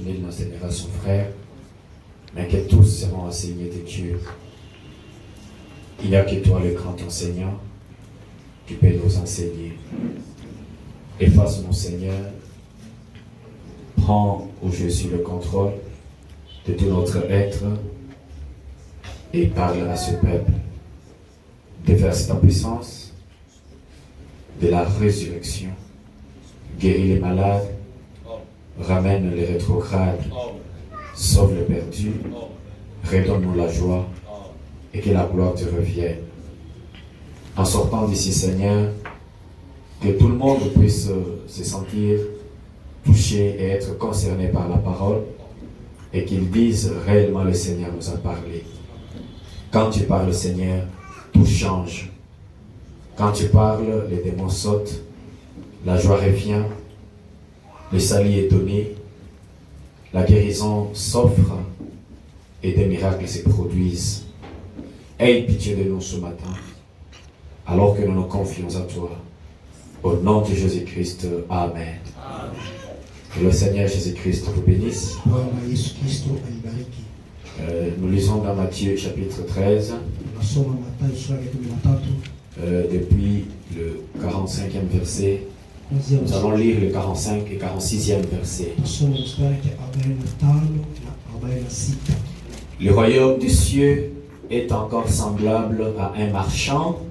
nul n'enseignera son frère, mais que tous seront enseignés de Dieu. Il n'y a que toi, le grand enseignant, qui peut nous enseigner. Efface, mon Seigneur, prends aujourd'hui le contrôle de tout notre être et parle à ce peuple. Déverse ta puissance de la résurrection. Guéris les malades, ramène les rétrogrades, sauve les perdus, redonne-nous la joie et que la gloire te revienne. En sortant d'ici, Seigneur, que tout le monde puisse se sentir touché et être concerné par la parole et qu'ils disent réellement le Seigneur nous a parlé. Quand tu parles, Seigneur, tout change. Quand tu parles, les démons sautent, la joie revient, le salut est donné, la guérison s'offre et des miracles se produisent. Aie pitié de nous ce matin, alors que nous nous confions à toi. Au nom de Jésus-Christ, Amen. Que le Seigneur Jésus-Christ vous bénisse. Nous lisons dans Matthieu chapitre 13, depuis le 45e verset. Nous allons lire le 45 et 46e verset. Le royaume des cieux est encore semblable à un marchand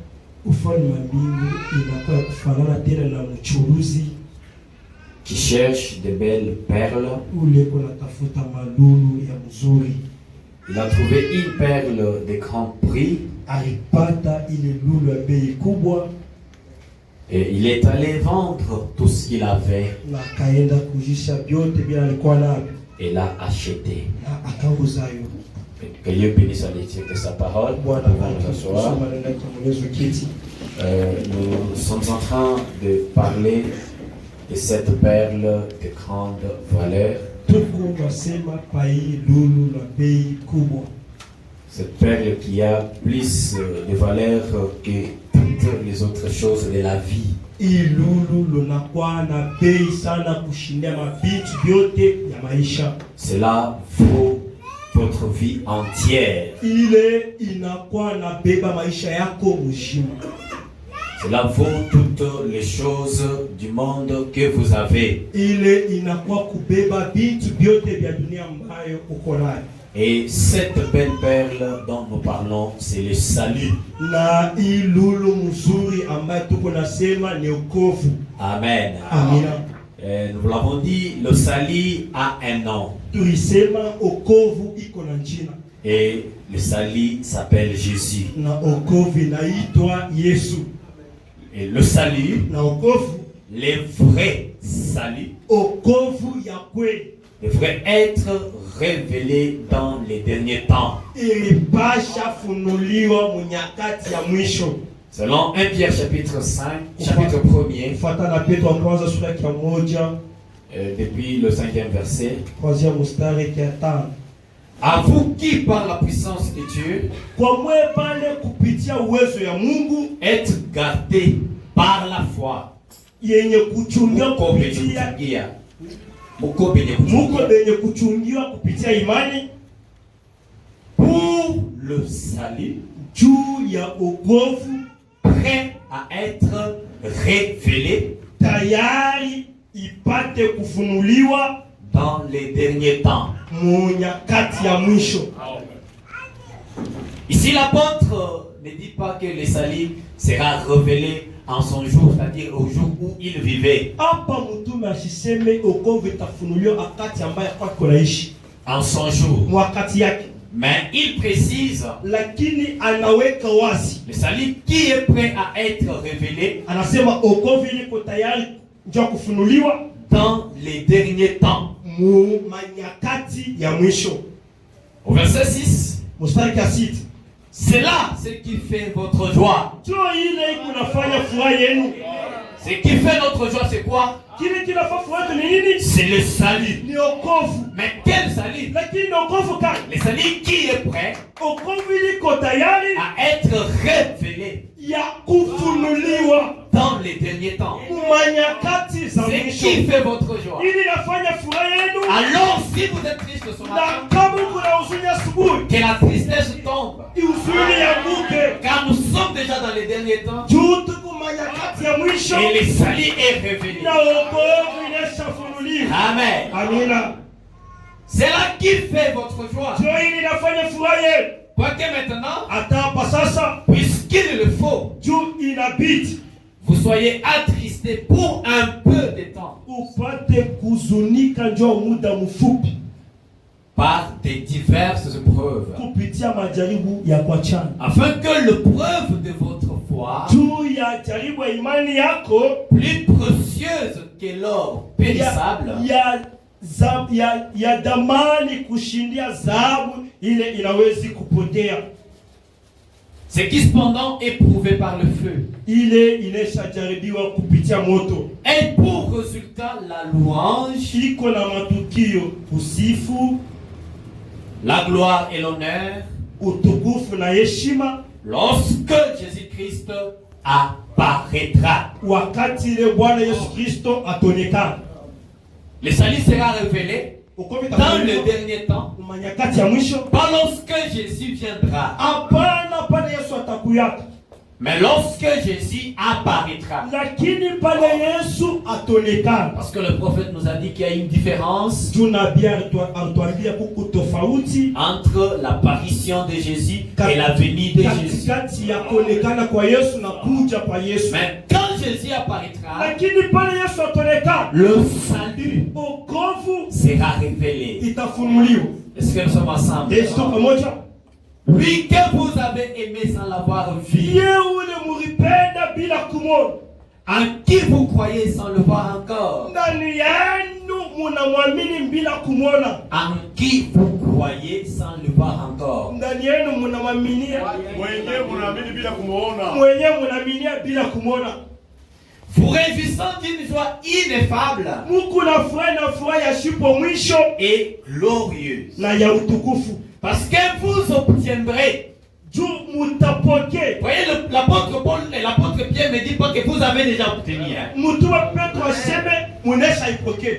qui cherche de belles perles. Il a trouvé une perle de grand prix et il est allé vendre tout ce qu'il avait et l'a acheté. Que Dieu bénisse la lecture de sa parole. Nous nous asseoir. Nous sommes en train de parler de cette perle de grande valeur. Cette perle qui a plus de valeur que toutes les autres choses de la vie. Cela vaut votre vie entière. Cela vaut toutes les choses du monde que vous avez. Et cette belle perle dont nous parlons, c'est le salut. Amen. Nous l'avons dit, le salut a un nom. Et le salut s'appelle Jésus. Et le salut, le vrai salut, devrait être révélé dans les derniers temps. Selon 1 Pierre chapitre 5, chapitre 1er, depuis le 5e verset. À vous qui, par la puissance de Dieu, êtes gardés par la foi. Pour le salut, prêt à être révélé dans les derniers temps. Ici l'apôtre ne dit pas que le salut sera révélé en son jour, c'est-à-dire au jour où il vivait. En son jour. Mais il précise le salut qui est prêt à être révélé dans les derniers temps. Au verset 6, C'est là ce qui fait votre joie. Ndio ile kunafanya furaha yenu. Ce qui fait notre joie, c'est quoi? Kile kinafanya furaha ni nini? C'est le salut. Ni wokovu. Mais quel salut? Lakini wokovu gani? Le salut qui est prêt Wokovu liko tayari à être révélé ya kufunuliwa dans les derniers temps. Manyakati za C'est mwisho. qui fait votre joie. Ili nafanya furaha yenu. Alors si vous êtes triste ce matin, Na kama kuna huzuni asubuhi, que la tristesse tombe. huzuni yaanguke. Car nous sommes déjà dans les derniers temps. Juu tuko manyakati ya mwisho. Et le salut est révélé. Na wokovu inashafunuliwa. Amen. Amina. C'est là qui fait votre joie. Ndio ili nafanya furaha yenu. Quoique maintenant, Hata hapa sasa, puisqu'il le faut, juu inabidi vous soyez attristés pour un peu de temps upate kuzunika njoo muda mfupi par des diverses épreuves, kupitia majaribu ya kuachana, afin que l'épreuve de votre foi, juu ya jaribu ya imani yako plus précieuse que l'or périssable, ya damani kushindia dhahabu ile inawezi kupotea, ce qui cependant est prouvé par le feu, ile inashajaribiwa kupitia moto, et pour résultat la louange, iko na matukio usifu, la gloire et l'honneur, utukufu na heshima, lorsque Jésus-Christ apparaîtra. wakati ile Bwana Yesu Kristo atonekana. Le salut sera révélé dans le dernier temps, manyakati ya mwisho, pas lorsque Jésus viendra, hapana pale Yesu atakuyaka, mais lorsque Jésus apparaîtra. lakini pale Yesu atonekana. Parce que le prophète nous a dit qu'il y a une différence Tunatuambia kuko tofauti entre l'apparition de Jésus et la venue de Jésus. katikati ya kuonekana kwa Yesu na kuja kwa Yesu. Mais quand Jésus apparaîtra, Lakini pale Yesu atonekana, le salut wokovu sera révélé. itafunuliwa. Est-ce que nous sommes ensemble? Yesu pamoja. Lui que vous avez aimé sans l'avoir vu, Yeye ule mulipenda bila kumwona, en qui vous croyez sans le voir encore, ndani yenu munamwamini bila kumwona, en qui vous croyez sans le voir encore. ndani yenu munamwaminia mwenyewe munaamini bila kumuona. mwenyewe munaaminia bila kumwona. Vous réjouissant d'une joie ineffable Muko na furaha ya shipo mwisho et glorieuse, na ya utukufu, parce que vous obtiendrez. juu mutapokea. Voyez, l'apôtre Paul et l'apôtre Pierre ne disent pas que vous avez déjà obtenu. Mtume Petro aseme munesha ipokea.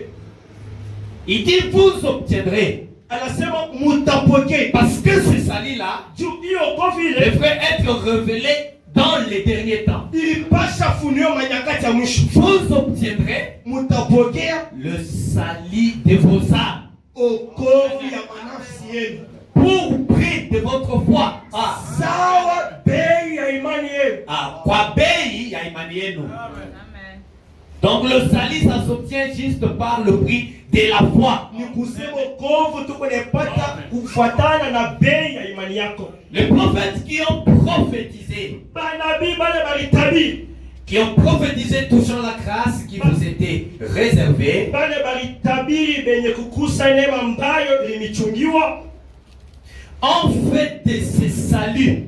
Il dit vous obtiendrez. Anasema mutapokea. Parce que ce salut-là Juu hiyo wokovu ile devrait être révélé dans les derniers temps. ilipasha funio manyakati ya mwisho. Vous obtiendrez Mutapokea le salut de vos âmes wokovu ya manafsi yenu, pour prix de votre foi. sawa bei ya imani yenu. Kwa bei ya imani yenu. Donc le salut, ça s'obtient juste par le prix de la foi. Ni kusema wokovu tuko nepata kufuatana na bei ya imani yako. Les prophètes qui ont prophétisé, Banabii bale balitabiri, qui ont prophétisé touchant la grâce qui vous était réservée, bale balitabiri benye kukusa neema ambayo limichungiwa, ont fait de ce salut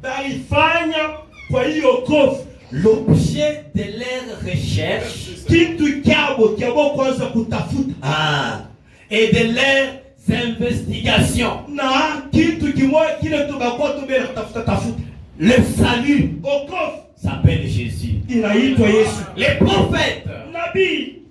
balifanya kwa hiyo wokovu l'objet de leur recherche kitu kyabo kwanza kutafuta, et de leurs investigations. na kitu kimoja kile tukakuwa tubele kutafuta. Le salut Wokovu s'appelle Jésus. inaitwa Yesu. Les prophètes Nabii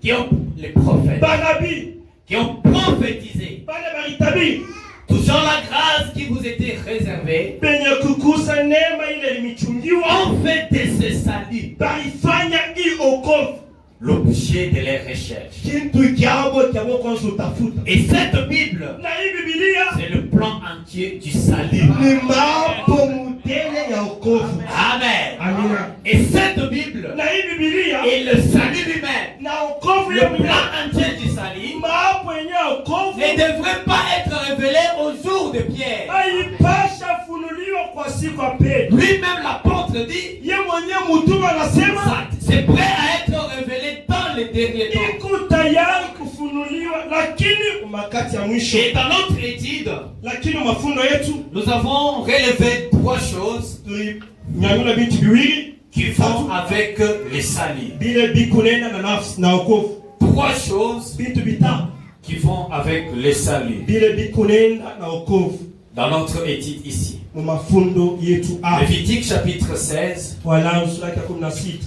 banabii qui ont prophétisé bale balitabiri touchant la grâce qui vous était réservée, benye kukusa neema ile limichungiwa, ont fait de ce salut balifanya hiyo wokovu l'objet de leurs recherches. kitu kyabo kwanza utafuta. Et cette Bible, Na hii Biblia c'est le plan entier du salut. ni mambo mudele ya wokovu. Amen. Amina. Et cette Bible Na hii Biblia et le salut lui-même, na wokovu le ya plan entier du salut, mambo yenye wokovu ne devrait pas être révélé au jour de Pierre. haipasha funuliwa kwa siku ya Petro. Lui-même l'apôtre dit, Ye mwenyewe mtume anasema ça, c'est prêt à être révélé dans les derniers temps. iko tayari kufunuliwa, lakini wakati ya mwisho. Et dans notre étude, Lakini mafundo yetu nous avons relevé 3 choses tulinyanyula bintu biwili qui vont avec les salis. bile bikunena na nafsi na wokovu. 3 choses Bintu bitatu qui vont avec les salis. bile bikunena na wokovu Dans notre étude ici. mu mafundo yetu hapa. Lévitique chapitre 16, Walawi sura ya 16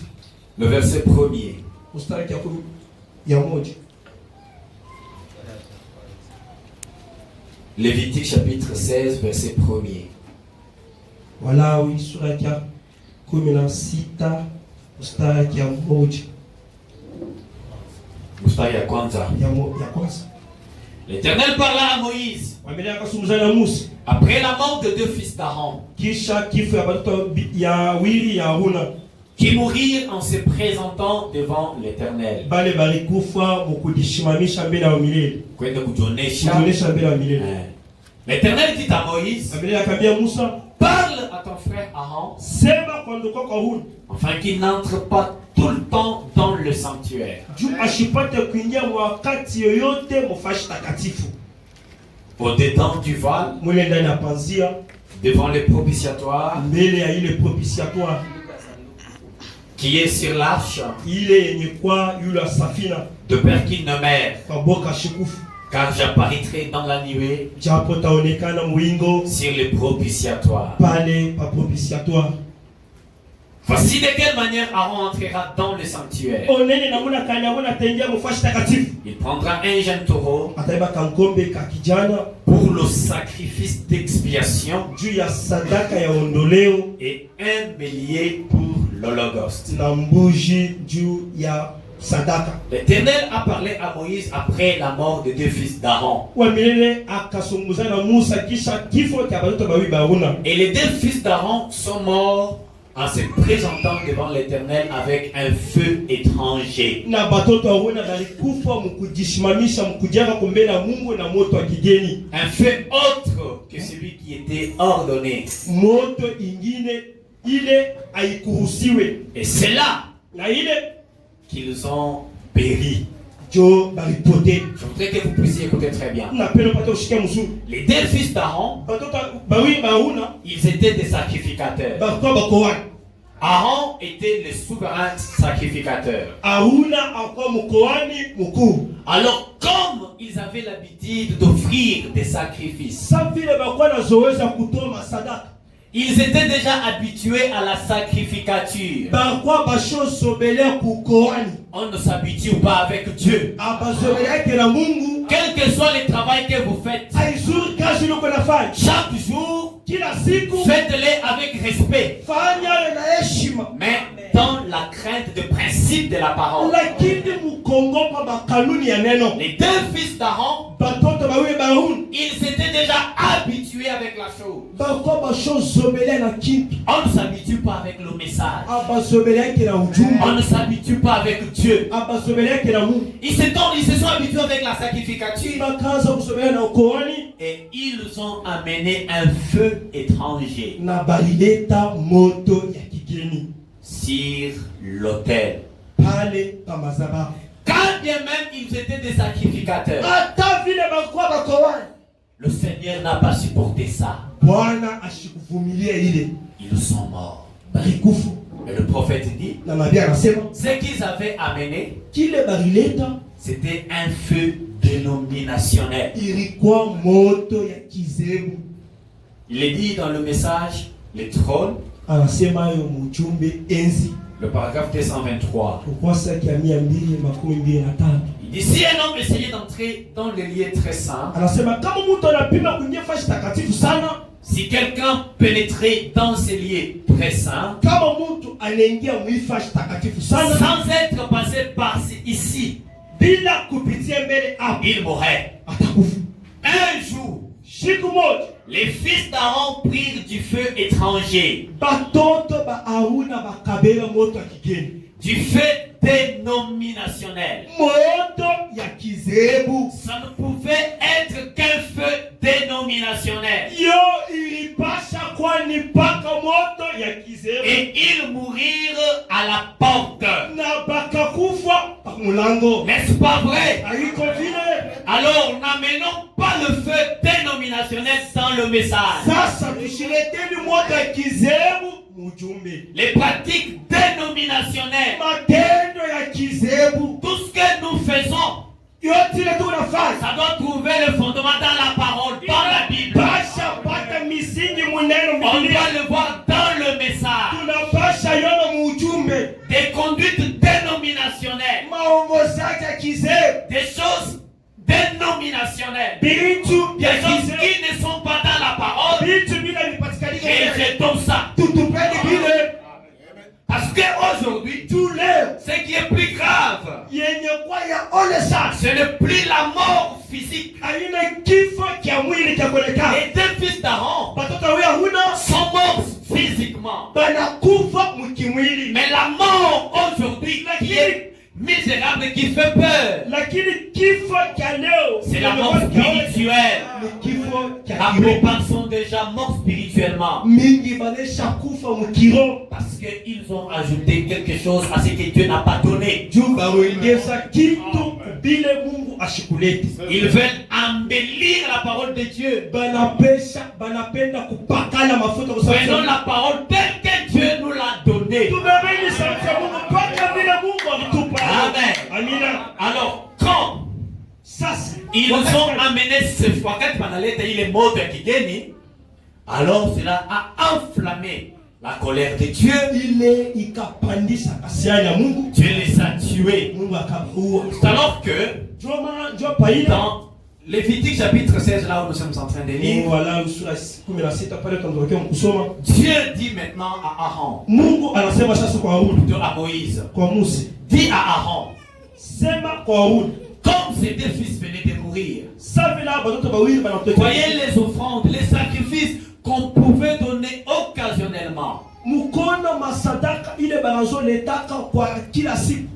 le verset 1er. mstari ya 1. Lévitique chapitre 16, verset 1er. Walawi sura ya 16 mstari ya 1. Mstari ya kwanza. Ya kwanza. L'Éternel parla à Moïse Wamelea kasumuzana na Musa après la mort de 2 fils d'Aaron kisha kifo ya watoto ya wili ya Haruna qui mourirent en se présentant devant l'Éternel. bale balikufa mukujishimamisha mbele ya milele. Kwenda kujonesha. Kujonesha mbele ya milele. L'Éternel dit à Moïse, Wamelea akambia Musa, parle à ton frère Aaron sema kwa ndugu yako Haruna afin qu'il n'entre pas tout le temps dans le sanctuaire. juu ashipate kuingia wakati yoyote mufashi takatifu. Au-dedans du voile, Mwele ndani ya panzia devant le propitiatoire mbele ya ile propitiatoire qui est sur l'arche, ile yenye kwa yule safina de peur qu'il ne meure, kwa boka shikufu, car j'apparaîtrai dans la nuée japo taonekana mwingo sur le propitiatoire. pale pa propitiatoire. Voici de quelle manière Aaron entrera dans le sanctuaire. Onene namuna kanya muna taingia mufashi takatifu. Il prendra un jeune taureau Ataiba kankombe ka kijana pour le sacrifice d'expiation juu ya sadaka ya ondoleo et un bélier pour l'holocauste. na mbuji juu ya sadaka. L'Éternel a parlé à Moïse après la mort de 2 fils d'Aaron. Wa milele akasungumza na Musa kisha kifo cha watoto wawili ba Haruna. Et les 2 fils d'Aaron sont morts en se présentant devant l'Éternel avec un feu étranger. Na batoto wa Haruna balikufa mukujishimamisha mukujaka kumbele ya Mungu na moto wa kigeni. Un feu autre que celui qui était ordonné. Moto ingine ile haikuruhusiwe. Et c'est là Na ile qu'ils ont péri. jo balipote. Je voudrais que vous puissiez écouter très bien. Na pelo pata ushike mzuri. Les 2 fils d'Aaron, Batoto bawili ba Haruna ils étaient des sacrificateurs. bakuwa bakoani. Aaron était le souverain sacrificateur. Haruna akwa mkoani mkuu. Alors, comme ils avaient l'habitude d'offrir des sacrifices, Sa vile bakuwa na zoezi kutoa masadaka. ils étaient déjà habitués à la sacrificature. Bakuwa bashozobelea kukoani. On ne s'habitue pas avec Dieu. Abazobelea kila Mungu. Quel que soit le travail que vous faites, Aizuri kazi uko nafanya. chaque jour, Kila siku faites-les avec respect, fanya na heshima. mais dans la crainte de principe de la parole. Lakini mukongopa makanuni ya neno. Les 2 fils d'Aaron, Batoto bawili ba Haruna ils étaient déjà habitués avec la chose. bakuwa bashozobelea na kitu. On ne s'habitue pas avec le message. Abazobelea kila ujumbe. On ne s'habitue pas avec Dieu. Abazobelea kila Mungu. Ils se sont habitués avec la sacrificature Bakaanza kuzobelea na ukoani et ils ont amené un feu étranger na balileta moto ya kigeni sur l'autel. pale pa madhabahu. Quand bien même ils étaient des sacrificateurs, Hata vile bakuwa bakoani, le Seigneur n'a pas supporté ça. Bwana ashikuvumilia ile Ils sont morts. balikufa. Et le prophète dit, Na nabii anasema ce qu'ils avaient amené, kile balileta c'était un feu dénominationnel. ilikuwa moto ya kizebu. Il est dit dans le message, le trône, Anasema yo mjumbe enzi le paragraphe 223. ukwasa ya 225. Il dit, si un homme essayait d'entrer dans le lieu très saint, Anasema kama mtu anapima kuingia fashi takatifu sana, si quelqu'un pénétrait dans ces lieux très saints, kama mtu anaingia mwifashi takatifu sana sans être passé par ici, bila kupitia mbele hapo, il mourrait. atakufa. Un jour, Siku moja les fils d'Aaron prirent du feu étranger, batoto ba Haruna bakabela moto ya kigeni, du feu dénominationnel. moto ya kizebu. Ça ne pouvait être qu'un feu dénominationnel. Yo ilipasha kwa ni paka moto ya kizebu. Et ils mourirent à la porte. Na bakakufa pa mulango. N'est-ce pas vrai? Haiko vile. Alors on a n'amenons pas le feu dénominationnel dans le message. Sasa tushileteni moto ya kizebu mujumbe. Les pratiques dénominationnelles, Matendo ya kizebu. tout ce que nous faisons, Yote ile tunafanya. ça doit trouver le fondement dans la parole, dans la Bible. Pasha pata misingi muneno On Biblia. doit le voir dans le message. Tunapasha yona mujumbe. Des conduites dénominationnelles, Maongozaji ya kizebu. des choses dénominationnelles, Bitu des ya choses kizebu. qui ne sont pas dans la parole. Bitu bila vipatikani kwa Et rejetons ça. tutupeni bile. Parce qu'aujourd'hui, Tous les ce qui est plus grave, yenye kwa ya ole sana. ce n'est plus la mort physique. Aina kifo kia mwili kia kuelekea. Les deux fils d'Aaron Watoto wao huna sont morts physiquement. banakufa mkimwili. Mais la mort aujourd'hui qui est misérable, qui fait peur, Lakini kifo kia leo c'est la mort spirituelle. ni kifo kia La kiroho. plupart sont déjà morts spirituellement. Mingi banesha kufa mkiroho. Parce qu'ils ont ajouté quelque chose à ce que Dieu n'a pas donné. Juu baongeza kitu bile Mungu ashikuleti. Ils veulent embellir la parole de Dieu. Banapenda kupakala mafuta kwa Prenons sababu la parole telle que Dieu nous l'a donnée. tumebeni sauti ya Mungu paka vile Mungu alitupa. Amen. Amina. Alors, quand Sasa ils ont amené ce wakati banaleta ile moto ya kigeni, alors cela a enflammé la colère de Dieu. ile ikapandisha hasira ya Mungu. Dieu les a tués. Mungu akaua. C'est alors que Njoo paila. dans Lévitique chapitre 16, là où nous sommes en train de lire, Wala sura 16 pale tunatokea kusoma. Dieu dit maintenant à Aaron, Mungu anasema sasa kwa Haruni, plutôt à Moïse, kwa Musa. dit à Aaron, Sema kwa Haruni. comme ces deux fils venaient de mourir, Sasa vile watoto wawili wanatokea. voyez les offrandes, les sacrifices qu'on pouvait donner occasionnellement. Mkono masadaka ile banazo letaka kwa kila siku.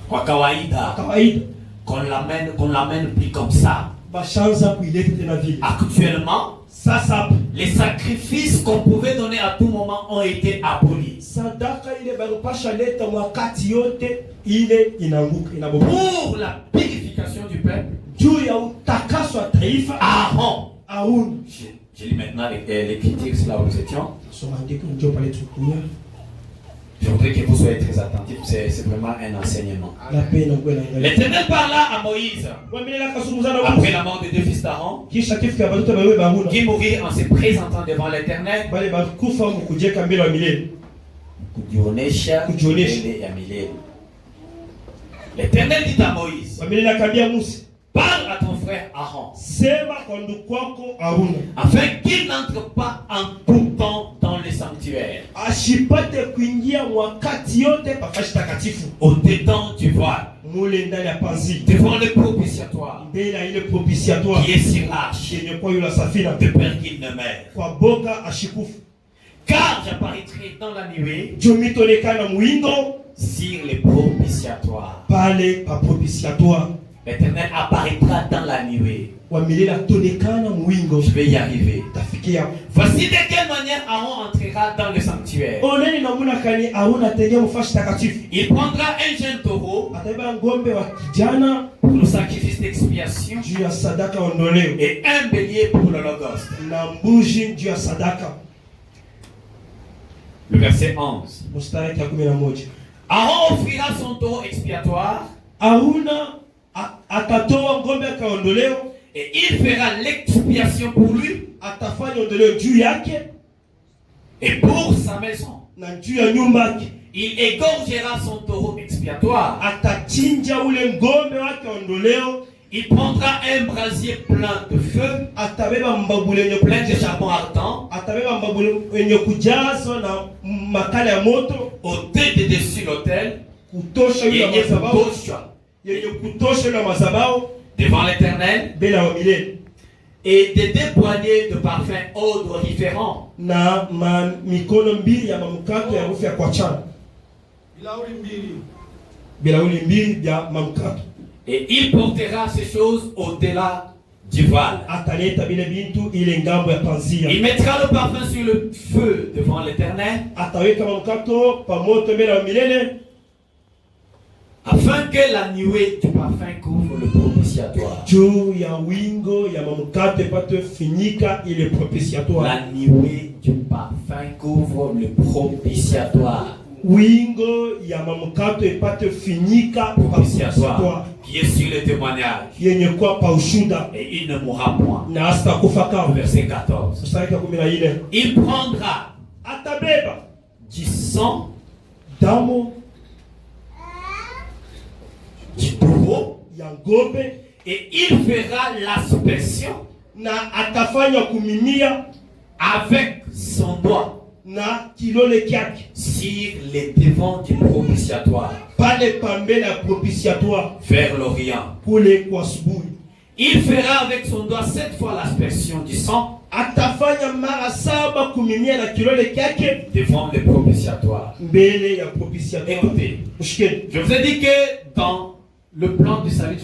Kwa kawaida, Kawaida. qu'on l'amène plus comme ça. Bashanza kuileta tena vile. Actuellement, Sasa les sacrifices qu'on pouvait donner à tout moment ont été abolis. sadaka ile banapasha leta wakati yote ile inaanguka inabomoka. Pour la purification du peuple, Juu ya utakaso wa taifa Aaron, Haruni. je lis maintenant les critiques là où nous étions. Soma andiko njoo pale tukunia. Je voudrais que vous soyez très attentifs, c'est vraiment un enseignement. La pena kwenda angalia. L'Éternel parla à Moïse Wamela kasunguzana après la mort des deux fils d'Aaron, kisha kifika ya watoto wawili Haruni. qui mourirent en se présentant devant l'Éternel. Bale bakufa mkujeka mbele wa milele. Kujionesha Kujionesha. mbele ya milele. L'Éternel dit à Moïse, Wamela kambia Musa, parle à ton frère Aaron, sema kwa ndugu wako Haruni. afin qu'il n'entre pas en tout temps dans le sanctuaire, Ashipate kuingia wakati yote pafashi takatifu. au-dedans du voile, Mule ndani ya panzi. devant le propitiatoire, Mbele ya ile propitiatoire. qui est sur l'arche, Yenye kwa yule safina. de peur qu'il ne meure. Kwa boka ashikufu. Car j'apparaîtrai dans la nuée Jomitolekana muingo sur les propitiatoires. pale pa propitiatoire. L'Éternel apparaîtra dans la nuée. Wa milele atolekana muingo. Je vais y arriver. Tafikia. Voici de quelle manière Aaron entrera dans le sanctuaire. Oneni namuna kani Haruni atengea mfashi takatifu. Il prendra un jeune taureau Atabeba ngombe wa kijana pour le sacrifice d'expiation juu ya sadaka ondoleo. et un bélier pour l'holocauste. Na mbuji juu ya sadaka. Le verset 11. Mstari ya 11. Aaron offrira son taureau expiatoire Haruna atatoa ngombe akaondoleo. et il fera l'expiation pour lui Atafanya ondoleo juu yake et pour sa maison. na juu ya nyumba yake. Il égorgera son taureau expiatoire. Atachinja ule ngombe wake ondoleo. Il prendra un brasier plein de feu, Atabeba mbabule yenye plein de charbon ardent, atabeba mbabule yenye kujazwa na makala ya moto ôter de dessus l'autel kutosha et yule il mazabao kutosha yenye kutosha yule mazabao devant l'Éternel bila wa milele et de deux poignées de parfums odoriférants. na mikono mbili ya manukato ya harufu ya kuachana bilauli mbili ya manukato. Et il portera ces choses au-delà du voile. Ataleta bile bintu ile ngambo ya panzia. Il mettra le parfum sur le feu devant l'Éternel, Ataweka manukato pa moto mbele wa milele afin que la nuée du parfum couvre le propitiatoire. propitiatoire. juu ya wingo ya mamukate ipate finyika ile propitiatoire. La nuée du parfum couvre le propitiatoire. Wingo ya mamukate ipate finyika propitiatoire Qui est sur le témoignage. yenye kwa pa ushuda Et il ne mourra point. na hasta kufa kama. Verset 14. Mstari wa 14. Il prendra Atabeba du sang damu du taureau ya ng'ombe et il fera l'aspersion na atafanya kumimia avec son doigt na kilole kyake sur les devants du propitiatoire pale pambele ya propitiatoire vers l'Orient. kule kwa asubuhi. Il fera avec son doigt 7 fois l'aspersion du sang Atafanya mara 7 kumimia na kilole kyake devant le propitiatoire. mbele ya propitiatoire. Écoutez, Mshikeni, je vous ai dit que dans le plan du salut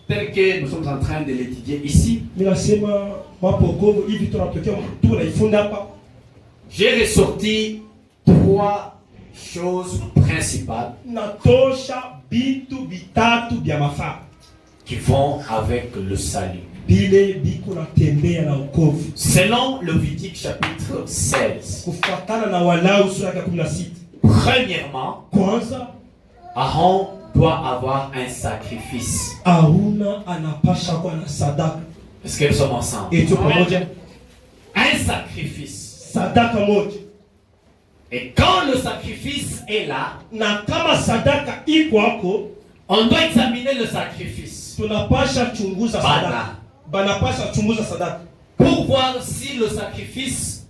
tel que nous sommes en train de l'étudier ici, ninasema mapokovu hivi tunatokea tunaifunda hapa. j'ai ressorti 3 choses principales Natosha bitu bitatu bya mafaa qui vont avec le salut. bile biko natembea na wokovu Selon Lévitique chapitre 16, kufuatana na Walawi sura ya 16. premièrement, Kwanza Aaron doit avoir un sacrifice. Aruna anapasha kuwa na sadaka. Est-ce que nous sommes ensemble? Eto pamoja Un sacrifice. sadaka moja. Et quand le sacrifice est là, Na kama sadaka iko hapo, on doit examiner le sacrifice tunapasha chunguza Bana. sadaka. Banapasha chunguza sadaka pour voir si le sacrifice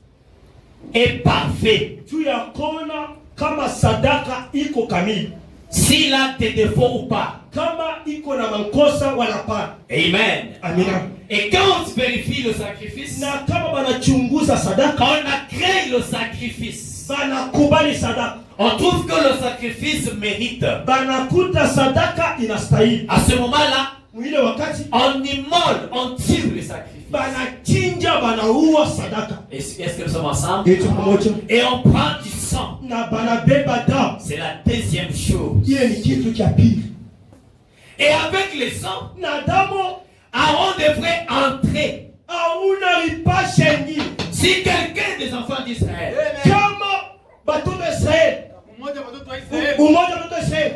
est parfait, juu ya kona kama sadaka iko kamili, s'il a des défauts ou pas. kama iko na makosa wala pa. Amen. Amina. Et quand on vérifie le sacrifice, Na kama banachunguza sadaka, quand on a créé le sacrifice, banakubali sadaka, on trouve que le sacrifice mérite. banakuta sadaka inastahili. À ce moment-là, Mwile wakati on immole, on tue le sacrifice. banachinja, banaua sadaka. Est-ce que nous sommes ensemble? Eto pamoja Et on prend du sang. na banabeba damu. C'est la deuxième chose. Ile ni kitu cha pili. Et avec le sang, Na damu Aaron devrait entrer. hauna ripashe nyingi. Si quelqu'un des enfants d'Israël Kama batoto wa Israeli, umoja wa Israeli,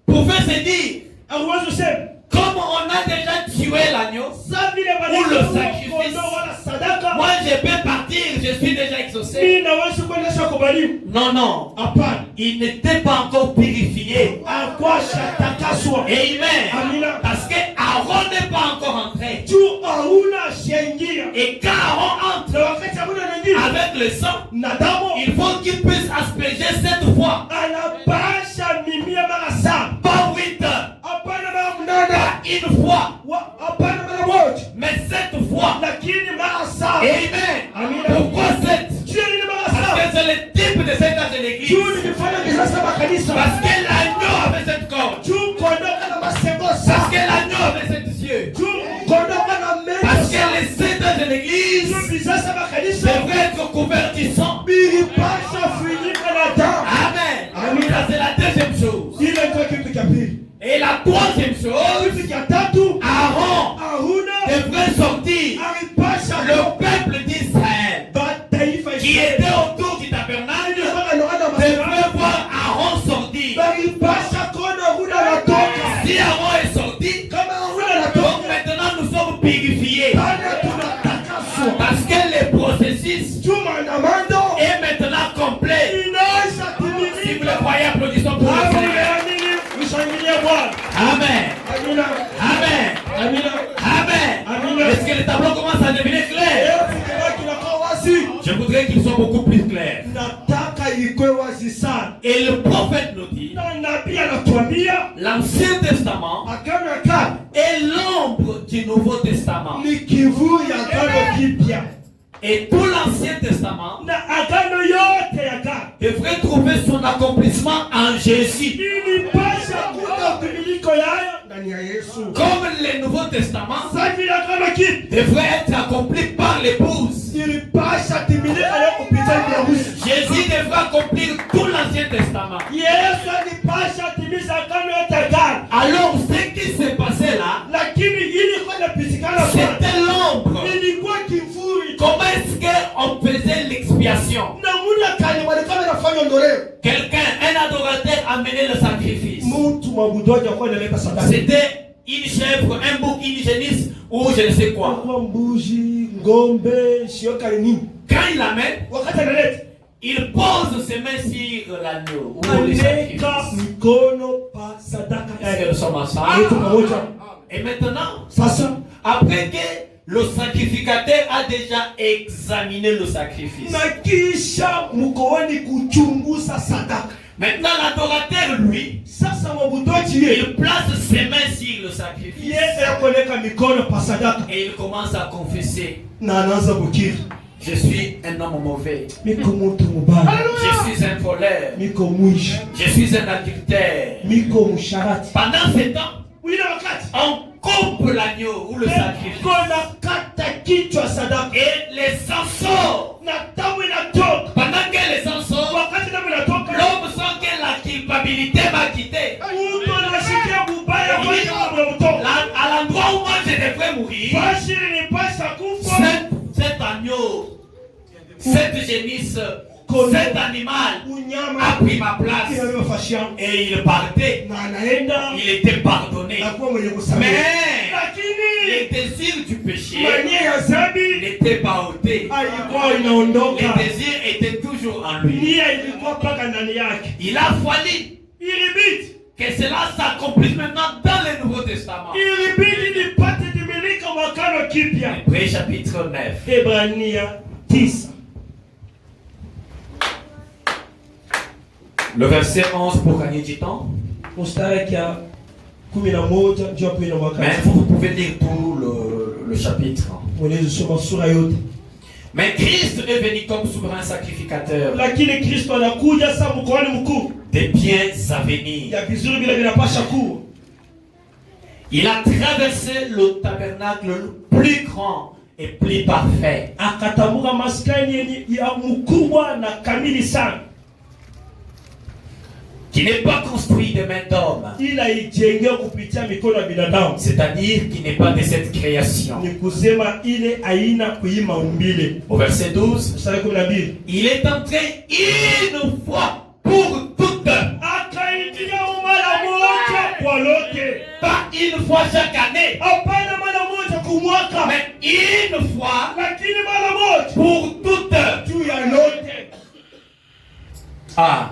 pouvait se dire, hauwezi kusema comme on a déjà tué l'agneau, sa vile Ou le banaua sacrifice. kondoo wala sadaka, moi je peux partir, je suis déjà exaucé. mimi naweza kuendesha kubaliwa. Non, non. Hapana, Il n'était pas encore purifié. akwasha takaswa. Amen. Amina. Parce que Aaron n'est pas encore entré. Tu hauna shengia. Et quand Aaron Na entre wakati hakuna nyingine, avec le sang, na damu il faut qu'il puisse asperger 7 fois. anapasha mimia mara 7. Pas 8, Hapana mara 8. pas une fois, Hapana mara moja. mais 7 fois. Lakini mara 7. Amen. Amina. Pourquoi 7? Juu ni mara Parce 7. que c'est le type de cet âge de l'église. Juu nilifanya kisasa makanisa. Parce que l'agneau avait cette corde. Juu kondoka na masengo Parce sa. que l'agneau avait cette yeux. Juu kondoka na meno Parce que sa. les sept âges de l'église Juu bisasa makanisa. devraient être couverts du sang. Bilipasha funika na damu. Amen. Amen. Ça c'est la deuxième chose. Ile ndio kitu cha pili. Et la troisième chose, Kitu cha tatu, Aaron Aruna devrait sortir alipasha le peuple d'Israël taifa qui était autour du tabernacle devrait voir Aaron sortir. balipasha kona Aruna anatoka. Si Aaron est sorti, Kama Aruna donc anatoka, maintenant nous sommes purifiés. bana tunatakaswa. Parce que le processus Juma na mando est maintenant complet. inaisha Si vous timilika. le croyez, applaudissons pour le Seigneur. Mshangilie Bwana. Amen. Amina. Amen. Amina. Amen. Amina. Est-ce que le tableau commence à devenir clair? Kibaki na kwa wazi. Je voudrais qu'il soit beaucoup plus clair. Nataka ikwe wazi sana. Et le prophète nous dit, Na nabii anatuambia l'Ancien Testament agano ya kale est l'ombre du Nouveau Testament. ni kivuli ya agano kipya. Et tout l'Ancien Testament Na agano yote ya kale devrait trouver son accomplissement en Jésus. ilipasha kuta utimiliiko yayo ndani ya Yesu. Comme le Nouveau Testament Sasa vile agano kipya devrait être accompli par l'épouse. ilipasha timilika leo kupitia harusi. Jésus devrait accomplir tout l'Ancien Testament. Yesu alipasha timiza agano yote ya kale. Alors ce qui s'est passé là, Lakini ili l'expiation. namuna kani walikuwa wanafanya ondoleo. Quelqu'un, un adorateur amenait le sacrifice. Mtu mwabudoji alikuwa analeta sadaka. C'était une chèvre, un bouc, une génisse ou je ne sais quoi. Kwa mbuzi, ngombe, shioka nini. Quand il l'amène, Wakati analeta, il pose ses mains sur l'agneau ou le anaweka sacrifice. mikono pa sadaka Est-ce que nous yake. sommes ensemble? Yetu pamoja. Et maintenant, Sasa après que le sacrificateur a déjà examiné le sacrifice, na kisha mkooni kuchunguza sadaka. maintenant l'adorateur, lui, Sasa mwabudoji yeye il place ses mains sur le sacrifice yeye akoleka mikono pa sadaka et il commence à confesser. na anaanza kukiri. Je suis un homme mauvais. Miko mtu mubaya. Je suis un voleur. Miko mwishi. Je suis un adultère. Miko msharati. Pendant ce temps, Wile wakati on coupe l'agneau ou le sacrifice. kona kata kichwa sadaka. Et les sang sort. Na damu inatoka. Pendant que les sang sort, Wakati damu inatoka. l'homme sent que la culpabilité m'a quitté. Mtu anashikia mubaya kwa sababu ya mtoto. À l'endroit où moi je devrais mourir, Basi nilipasha kufa. cet agneau, cette génisse, cet animal Unyama a pris ma place. inabeba fashi yangu. Et il partait. Na anaenda Il était pardonné. na kuwa mwenye kusamehe. Mais Lakini les désirs du péché mania ya dhambi n'étaient pas ôtés. alikuwa Les inaondoka. désirs étaient toujours en lui. Nia ilikuwa mpaka ndani yake. Il a fallu Ilibidi que cela s'accomplisse maintenant dans le Nouveau Testament. nipate timilika mwakano kipya. Hébreux chapitre 9. Ebrania 9. Le verset 11 pour gagner du temps. Mstari ya 11 ndio hapo ina Mais wakati. vous pouvez lire tout le chapitre. Mwenezi soma sura yote. Mais Christ est venu comme souverain sacrificateur Lakini Kristo anakuja sasa mkoani mkuu. des biens à venir. Ya vizuri bila vinapasha kuwa. Il a traversé le tabernacle le plus grand et plus parfait. Akatambuka maskani ya mkubwa na kamili sana. Qui n'est pas construit de main d'homme. Ila ijengwe kupitia mikono ya binadamu. C'est-à-dire qui n'est pas de cette création. Ni kusema ile aina kuima umbile. Au verset 12, Mstari 12. il est entré une fois pour toutes. Akaingia mara moja kwa lote. Pas une fois chaque année, Hapana mara moja kwa mwaka. mais une fois Lakini mara moja pour toutes. juu ya lote. Ah,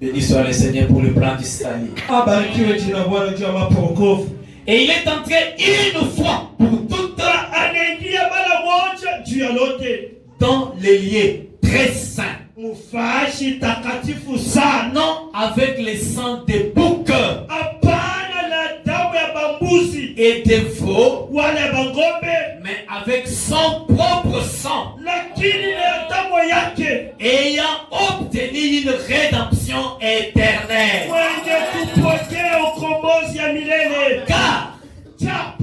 béni soit le Seigneur pour le plan du salut. Abarikiwe jina Bwana juu ya mapokovu. Et il est entré une fois pour toutes Anaingia mara moja juu ya lote. dans les lieux très saints. Mufashi takatifu sana. Non avec le sang des boucs Hapana na damu ya bambuzi et des veaux, wala ya bangombe. mais avec son propre sang, Lakini na damu yake ayant obtenu une rédemption éternelle. mwenye kupokea ukombozi ya milele. Car Chap,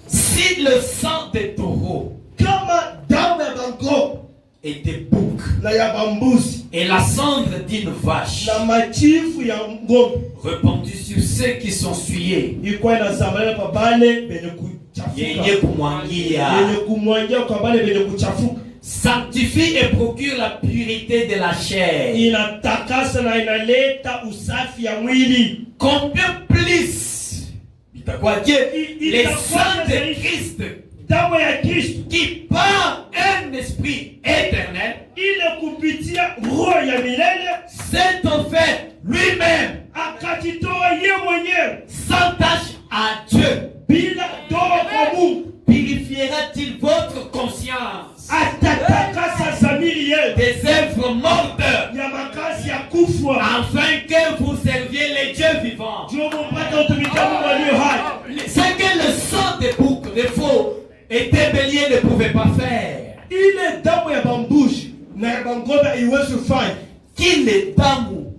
si le sang des taureaux kama damu ya bango et des boucs na ya bambuzi et la cendre d'une vache na machifu ya ngombe répandue sur ceux qui sont souillés, ilikuwa inazamana kwa bale benye kuchafuka, yenye kumwangia, benye kumwangia kwa bale benye kuchafuka, sanctifie et procure la pureté de la chair. inatakasa na inaleta usafi ya mwili. Combien plus itakuwa Dieu les itakuwa sangs de zaidi. Christ Damu ya Kristo qui par un esprit éternel ile kupitia roho ya milele s'est offert lui-même akajitoa yeye mwenyewe sans tâche à Dieu. bila doa kwa Mungu. Purifiera-t-il votre conscience Atatakasa zamiri yenu des œuvres mortes ya makazi ya kufwa, afin que vous serviez les dieux vivants? ndio mpate utumikia Mungu aliye hai. C'est que le sang des boucs, des faux et des béliers ne pouvait pas faire. Ile damu ya bambushi na ya bangombe haiwezi kufanya. Kile damu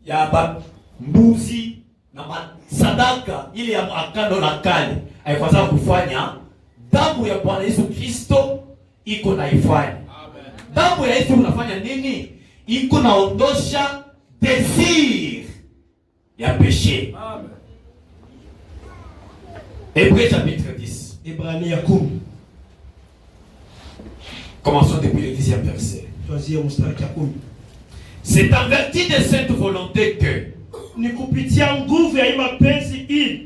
ya mbuzi na sadaka ile ya agano la kale haikuweza kufanya, damu ya Bwana Yesu Kristo iko naifanya. Damu ya Yesu unafanya nini? Iko naondosha désir ya péché. Hébreux chapitre 10. Ibrania 10. Commençons depuis le 10e verset. Tuanzie mstari wa 10. C'est en vertu de cette volonté que Ni kupitia nguvu ya hii mapenzi hii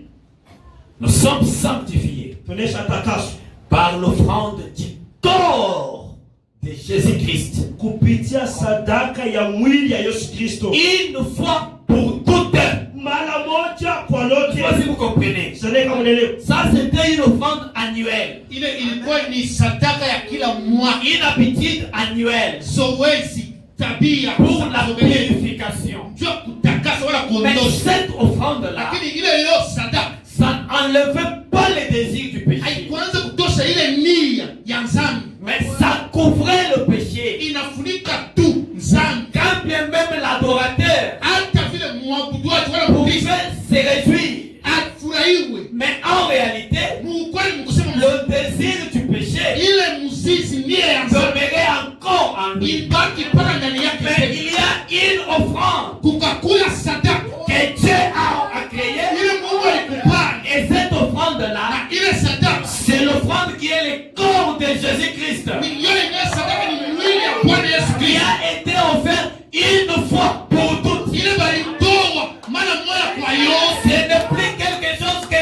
nous sommes sanctifiés tunaisha takaswa par l'offrande du corps de Jésus-Christ. kupitia sadaka ya mwili ya Yesu Kristo. Une fois pour toutes. Mara moja kwa Je sais pas si lote. vous comprenez. Sasa kama unaelewa. Ça, c'était une offrande annuelle. Ile ilikuwa ni sadaka ya kila mwaka, Une habitude annuelle zoezi, tabia pour la kuzogelea, purification. jua kutakasa wala Mais kuondosha. cette offrande-là, Lakini ile leo sadaka ça n'enlevait pas les désirs du péché. haikuanza kutosha ile nia ya nzambi, Mais ça couvrait le péché. inafunika tu nzambi. Quand bien même l'adorateur Hata vile mwabuduaji wala mkristo pouvait se réjouir. afurahiwe, Mais en réalité, muukweli mkusema le désir du péché ile mzizi, nia ya nzambi demeurait encore en lui. ibaki mpaka ndani Mais yake. il y a une offrande Kukakula sadaka que Dieu a créée. ile Mungu alikupana, Et cette offrande-là, na ile sadaka c'est l'offrande qui est le corps de Jésus-Christ, ni ile sadaka ni mwili ya Bwana Yesu qui Kristo. a été offert une fois pour toutes. Ile balitoa mara moja kwa yote. Ce n'est plus quelque chose que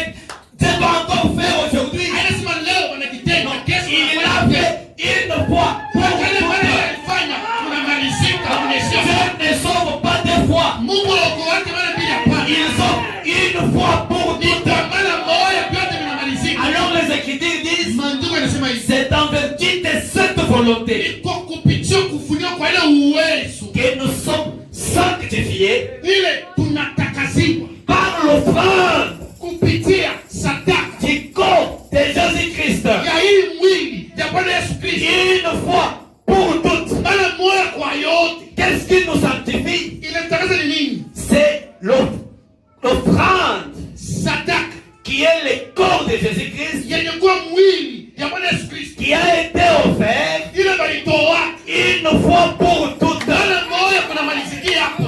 Dieu doit encore faire aujourd'hui. Anasema leo wanakitenda, kesho Il l'a wanafanya. fait une fois pour Wale wale toutes. walifanya, tunamalizika, unaishia. Dieu ne sauve pas deux fois. Mungu aokoake mara mbili hapana. Il sauve une fois pour toutes. Kwa mara moja vyote vinamalizika. Alors les Écritures disent, Maandiko yanasema hivi. c'est en vertu de cette volonté Kwa kupitia kufunika kwa ile uwezo, que nous sommes sanctifiés ile tunatakasiwa par l'offrande kupitia sadaka du corps de Jésus-Christ. ya hii mwili ya Bwana Yesu Kristo. Une fois pour toutes. Mara moja kwa yote. Qu'est-ce qui nous sanctifie? Inatakasa ni nini? C'est l'offrande Sadaka qui est le corps de Jésus-Christ yenye kuwa mwili ya Bwana Yesu Kristo. qui a été offert Ile balitoa une fois pour toutes. mara moja kunamalizikia hapo.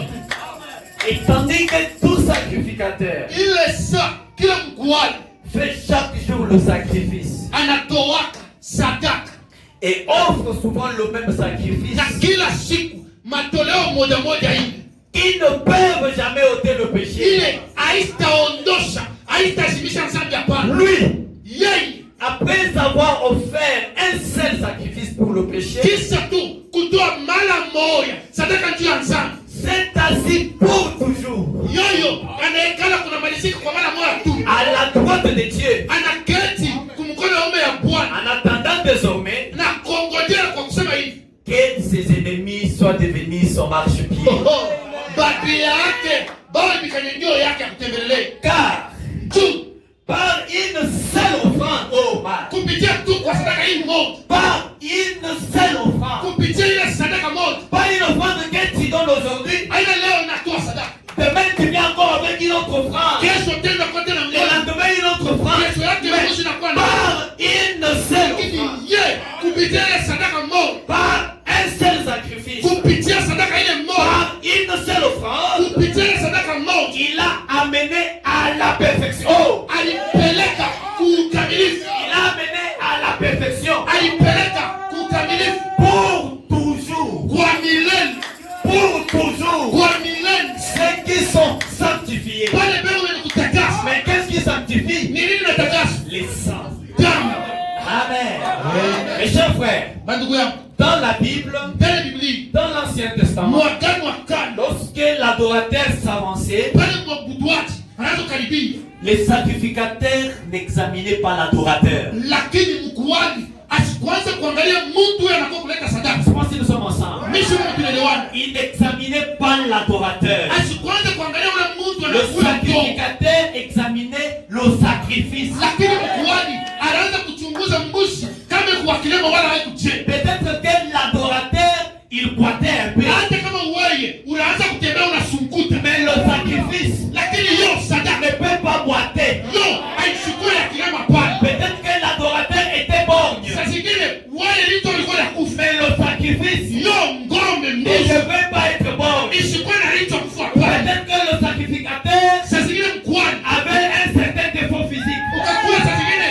Et tandis que tout sacrificateur Ile saa kila mkuhani fait chaque jour le sacrifice anatoaka sadaka et offre souvent le même sacrifice, na kila siku matoleo moja moja hivi, ils ne peuvent jamais ôter le péché. ile haitaondosha, haitazimisha dhambi hapana. Lui, Yeye après avoir offert un seul sacrifice pour le péché, kisha tu kutoa mara moja sadaka juu ya dhambi, s'est assis pour toujours yoyo anaekala kunamalizika kwa mara moja tu, à la droite de Dieu, anaketi kumkono wa ume ya Bwana en attendant désormais na kongojea kwa kusema hivi, que ses ennemis soient devenus son marchepied. badri yake bawe mikanyangio yake akutembelele. Car Tu par une seule offrande, oh my, kupitia tu kwa sadaka hii moja, par une seule offrande, kupitia ile sadaka moja, pas une offrande que tu donnes aujourd'hui, aina leo natoa sadaka, demain tu viens encore avec une autre offrande, kesho tena kwa tena le mmoja, lendemain une autre offrande, kesho yake mais mmoja inakuwa na par une seule lakini offrande, ye kupitia ile sadaka moja, par un seul sacrifice, kupitia sadaka ile moja, par une seule offrande, kupitia ile sadaka moja, il a amené à la perfection. Oh, alipeleka kuukamilifu, il a amené à la perfection alipeleka kuukamilifu pour toujours, kwa milele, pour toujours. kwa milele. Ceux qui sont sanctifiés. Pale mbele wenye kutakasa, Mais qu'est-ce qui sanctifie? ni nini natakasa? Les sangs. Damu. Amen. Mes chers frères, Bandugu yangu, dans la Bible, mbele Biblia, dans l'Ancien Testament, mwagano wa kale, lorsque l'adorateur s'avançait, pale mwabuduaji anazokaribia, les sacrificateurs n'examinaient pas l'adorateur. lakini mkuhani asikuanza kuangalia mtu huyo anakuwa kuleta sadaka. Je pense que nous sommes ensemble. Mishi mtu tunaelewana. Ils n'examinaient pas l'adorateur. Asikuanza kuangalia ule mtu Le anakula mtoto, sacrificateur examinait le sacrifice. lakini mkuhani anaanza kuchunguza mbuzi kama kuwakilema wala haikuche. Peut-être que l'adorateur, il boitait un peu. Hata kama wewe unaanza kutembea unasumkuta, Mais le sacrifice lakini hiyo ne sadaka peut pas boiter. yo haichukue ya kilema pale. Peut-être que l'adorateur était borgne. Saa zingine wewe lito ulikuwa na kufa, Mais le sacrifice yo ngombe ne mbuzi devait pas être borgne. isikuwe na licho kufa pale. Peut-être que le sacrificateur Saa zingine mkuhani avait un certain défaut physique. ukakuwa saa zingine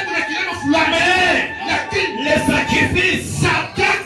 kuna kilema fulani, Mais lakini le sacrifice sadaka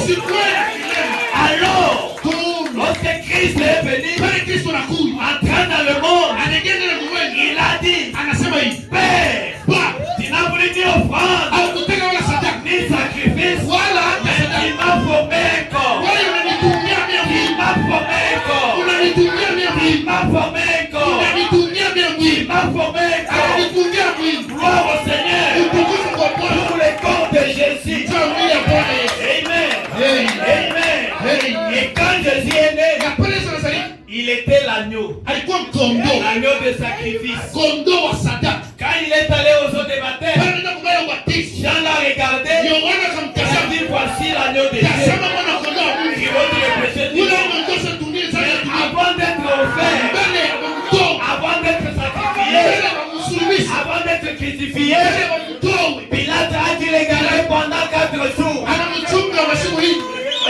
Usikuwe na kilema. Alors, Kumbe. lorsque Christ est venu, Pale Kristo anakuja. entrant dans le monde, Anaingia na ulimwengu. il a dit, Anasema hivi. Père, Baba, tu n'as voulu ni offrande, haukutaka wala sadaka. ni sacrifice, Wala hata mais sadaka. tu m'as formé un corps. Wewe unanitumia mia Tu mbili. m'as formé un corps. Unanitumia mia Tu mbili. m'as formé un corps. Unanitumia mia Tu mbili. m'as formé un corps. Unanitumia mwili. Gloire au Seigneur. Utukufu kwa Bwana. Pour le corps de Jésus. Kwa mwili ya Bwana Yesu. Amen. Hey. Amen. Hey. Et quand Jésus est né, Na pale Yesu anazaliwa, il était l'agneau. alikuwa mkondoo. L'agneau de sacrifice. Kondoo wa sadaka. Quand il est allé aux eaux de baptême, Pale ndio kubaya ubatizo. Jean l'a regardé. Yohana Il a akamtazama. dit, voici l'agneau de Dieu. Tazama mwana kondoo wa Mungu. Qui ôte le péché du Ule monde. unaondosha dunia sana ya dunia. Avant d'être offert, Mbele ya mtoe. avant d'être sacrifié, Mbele ya msulubishi. avant d'être crucifié, Mbele ya mtoe. Pilate a dû le garder pendant 4 jours. Anamchunga masiku hii.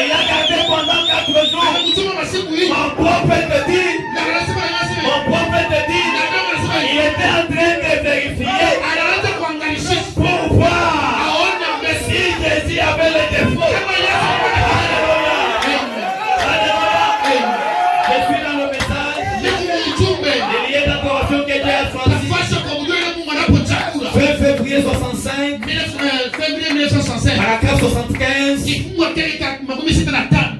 Il a gardé pendant 4 jours. Anamchunga masiku hii. Mon prophète te dit, Na anasema anasema. mon prophète te dit, il était en train de vérifier Anaanza kuangalisha. pour voir Aone si mbele. Jésus avait le défaut. Kama Yesu Alléluia. Amen. Alléluia. Amen. Je suis dans le message. Yesu mjumbe. Il y a d'adoration que Dieu a choisi. Nafasi ya kumjua ile Mungu anapochagua. 20 février 65, Février 1965. paragraphe 75. Kifungu kile makumi sita na tano.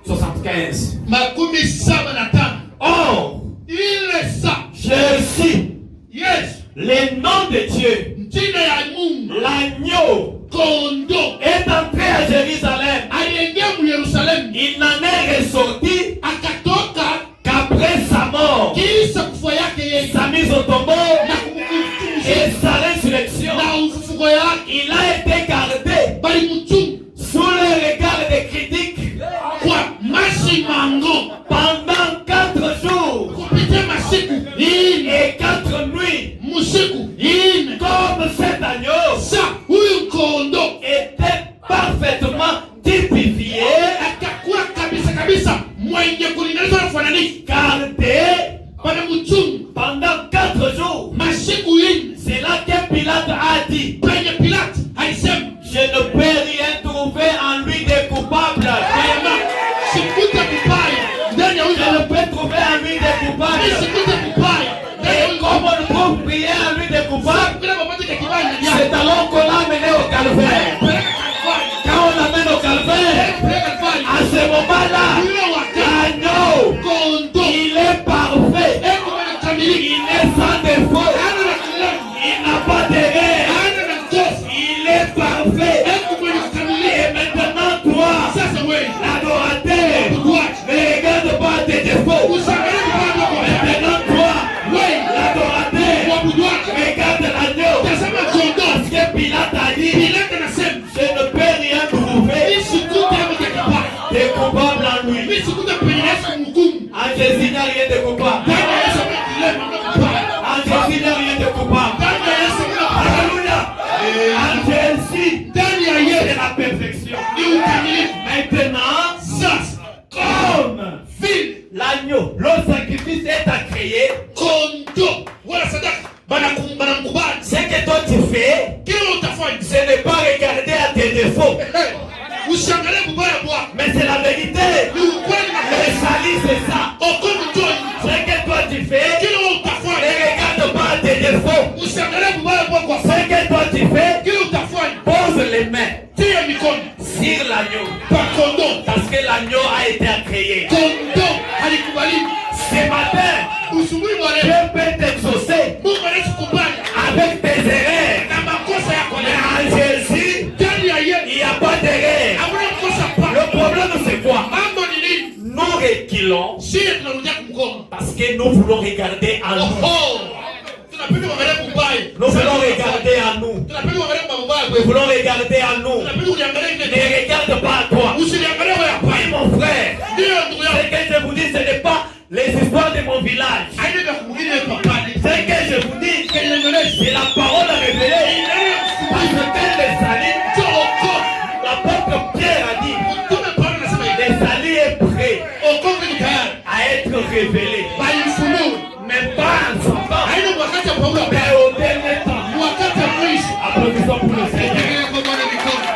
75. Makumi saba na tano. Or, Ile saa Jésus, Yesu le nom de Dieu, jina ya Mungu l'agneau, kondoo est entré à Jérusalem. aliingia Yerusalemu, Il n'en est ressorti akatoka qu'après sa mort, kisha kufa yake yeye sa mise au tombeau na kumkufufuza et sa résurrection. na ufufuko yake, Il a été gardé bali mchungu sous le regard des critiques kwa masimango pendant 4 jours kupitia masiku ine et 4 nuits. musiku ine. Comme cet agneau Sa huyu kondoo était parfaitement typifié, akakuwa kabisa kabisa mwenye kulinganishwa na kufananishwa, gardé bali mchungu pendant 4 jours. masiku ine. C'est là que Pilate a dit, Penye Pilato alisema je ne peux rien trouver en lui de coupable. Ayama, sikute kubaya ndani ya Je huyu ne peux trouver en lui de coupable. sikute kubaya ndani ya Et huyu comme on ne trouve rien en lui de coupable, bila mapate ya kibaya ndani c'est yake. alors qu'on l'a amené au calvaire. Peleka Kalvari, Quand on l'amène au calvaire, peleka Kalvari. à ce moment-là, Huyo wakati l'agneau, kondoo il est parfait. eko amekamilika, Il est sans défaut. hana na kilema, Il n'a pas d'erreur. hana na kosa, Il est parfait. eko mwenye kukamilika. Et maintenant, toi, Sasa wewe l'adorateur, Tuache. ne regarde pas tes défauts. usiangalie kupanda kwa wewe, Maintenant, toi, wewe l'adorateur, mwabudu wake. regarde l'agneau. Tazama kondoo. Parce que Pilate a dit, Pilato anasema je ne peux rien trouver nisikute hapo ya kibaya, de coupable en lui. nisikute penye Yesu mhukumu. En Jésus, il n'y a rien de coupable. Ndani ya Yesu kuna kilema na kubaya. En Jésus, il n'y a rien de coupable. Ndani ya Yesu kuna kubaya. Alléluia. En Jésus, Ndani ya c'est Yesu la perfection. ni ukamilifu. Maintenant, Sasa comme vile l'agneau, le sacrifice est à créer, kondoo wala sadaka banamkubali, ce que toi tu fais, kile utafanya ce n'est pas regarder à tes défauts, usiangalie kubaya bwako, mais c'est la vérité. ni ukweli na Le kweli. salut, c'est ça. Okovu njoo hivi. Ce que toi tu fais, Kile ne utafanya regarde pas à tes défauts. usiangalie kubaya bwako, Ce que toi tu fais, kile utafanya pose les mains tia mikono sur l'agneau. kwa kondoo. Parce que l'agneau a été créé. Kondoo halikubaliwi. Ce matin, Usubuhi wa leo Dieu peut t'exaucer Mungu anakubali avec tes erreurs. na makosa yako Mais leo. en Jésus, Ndani ya il Yesu n'y a pas d'erreur. hakuna makosa pa. Le problème, c'est quoi? Mambo ni nini? Nous reculons Sisi tunarudia kumgonga. parce que nous voulons regarder en nous. Oho. Tunapenda kuangalia kubaya. Nous voulons regarder en nous. Tunapenda kuangalia mabaya Nous kwetu. voulons regarder en nous. Tunapenda kuangalia Ne ile. regarde pas à toi. Usiniangalie wewe hapa. Oui, mon frère. Ndio ndugu Ce yangu. que je vous dis, ce n'est pas les histoires de mon village. Haina vya kumwingine papa. Ce que je vous dis, c'est la parole révélée. Parce que le salut, l'apôtre Pierre a dit, Mtume Paulo anasema hivi. le salut est prêt Okovu ni tayari. à être révélé. Balifunuliwa. Mais pas en son temps, Haina wakati wa Paulo. mais au dernier temps. Ni wakati wa mwisho. Applaudissons pour le Seigneur. Endelea kwa Bwana mikono.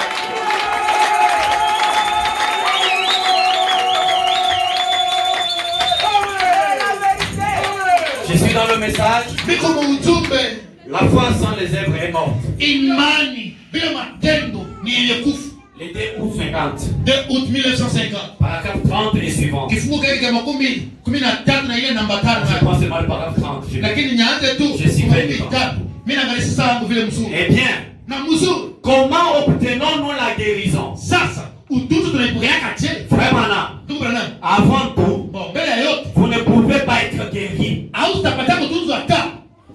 message, Biko ujumbe. la foi sans les œuvres est morte. Imani bila matendo ni yenye kufa. Le 2 août 50. 2 août 1950. Paragraphe 30 et suivant. Kifungu kile kumi na tatu na ile namba 5. Je pense seulement le paragraphe 30. Lakini nianze tu. Je suis prêt. Mimi naangalia sasa yangu vile mzuri. Eh bien, Na mzuri. comment obtenons-nous la guérison? Sasa utunzu tunaipokea kaje? Vraiment là, Ndugu Branham. avant tout, Bon, mbele ya yote. vous ne pouvez pas être guéri. Au utapata kutunzu hata.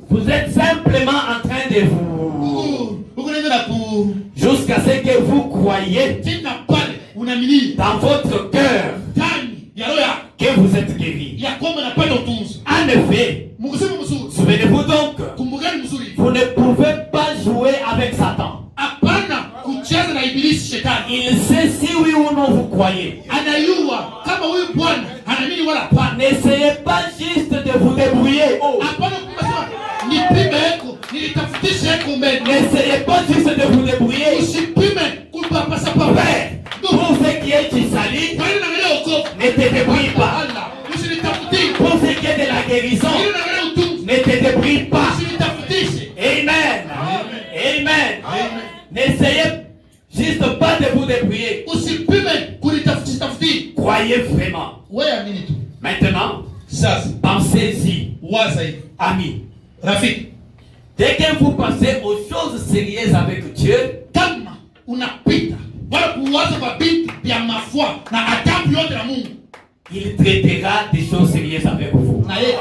Vous êtes simplement en train de vous... Unaenda ku Jusqu'à ce que vous croyez tena pale unaamini dans votre cœur ndani ya roho yako que vous êtes guéri. ya kwamba napata utunzu. En effet, Mkusema mzuri. souvenez-vous donc, Kumbukeni mzuri. vous ne pouvez pas jouer avec Satan. Hapana kucheza na ibilisi shetani. Il sait si oui ou non vous croyez. Anayua kama huyu bwana anaamini wala hapana. N'essayez pas juste de vous débrouiller. Hapana kusema nipime eko, nilitafutisha eko mbele. N'essayez pas juste de vous débrouiller. Usipime kupapasa papa. Frère, pour ce qui est du salut, Kwani naangalia uko. ne te débrouille pas. Allah, usinitafutie. Pour ce qui est de la guérison, Ili naangalia utunzu. ne te débrouille pas. Usinitafutishe. Amen. Amen. N'essayez juste pas de vous débrouiller. Usipime kunitafutie. Croyez vraiment. Wewe amini tu. Maintenant, Sasa pensez-y, waza hivi. amis. Rafiki, Dès que vous pensez aux choses sérieuses avec Dieu, kama unapita wala kuwaza kwa vitu vya mafua na adabu yote ya Mungu, il traitera des choses sérieuses avec vous. na yeye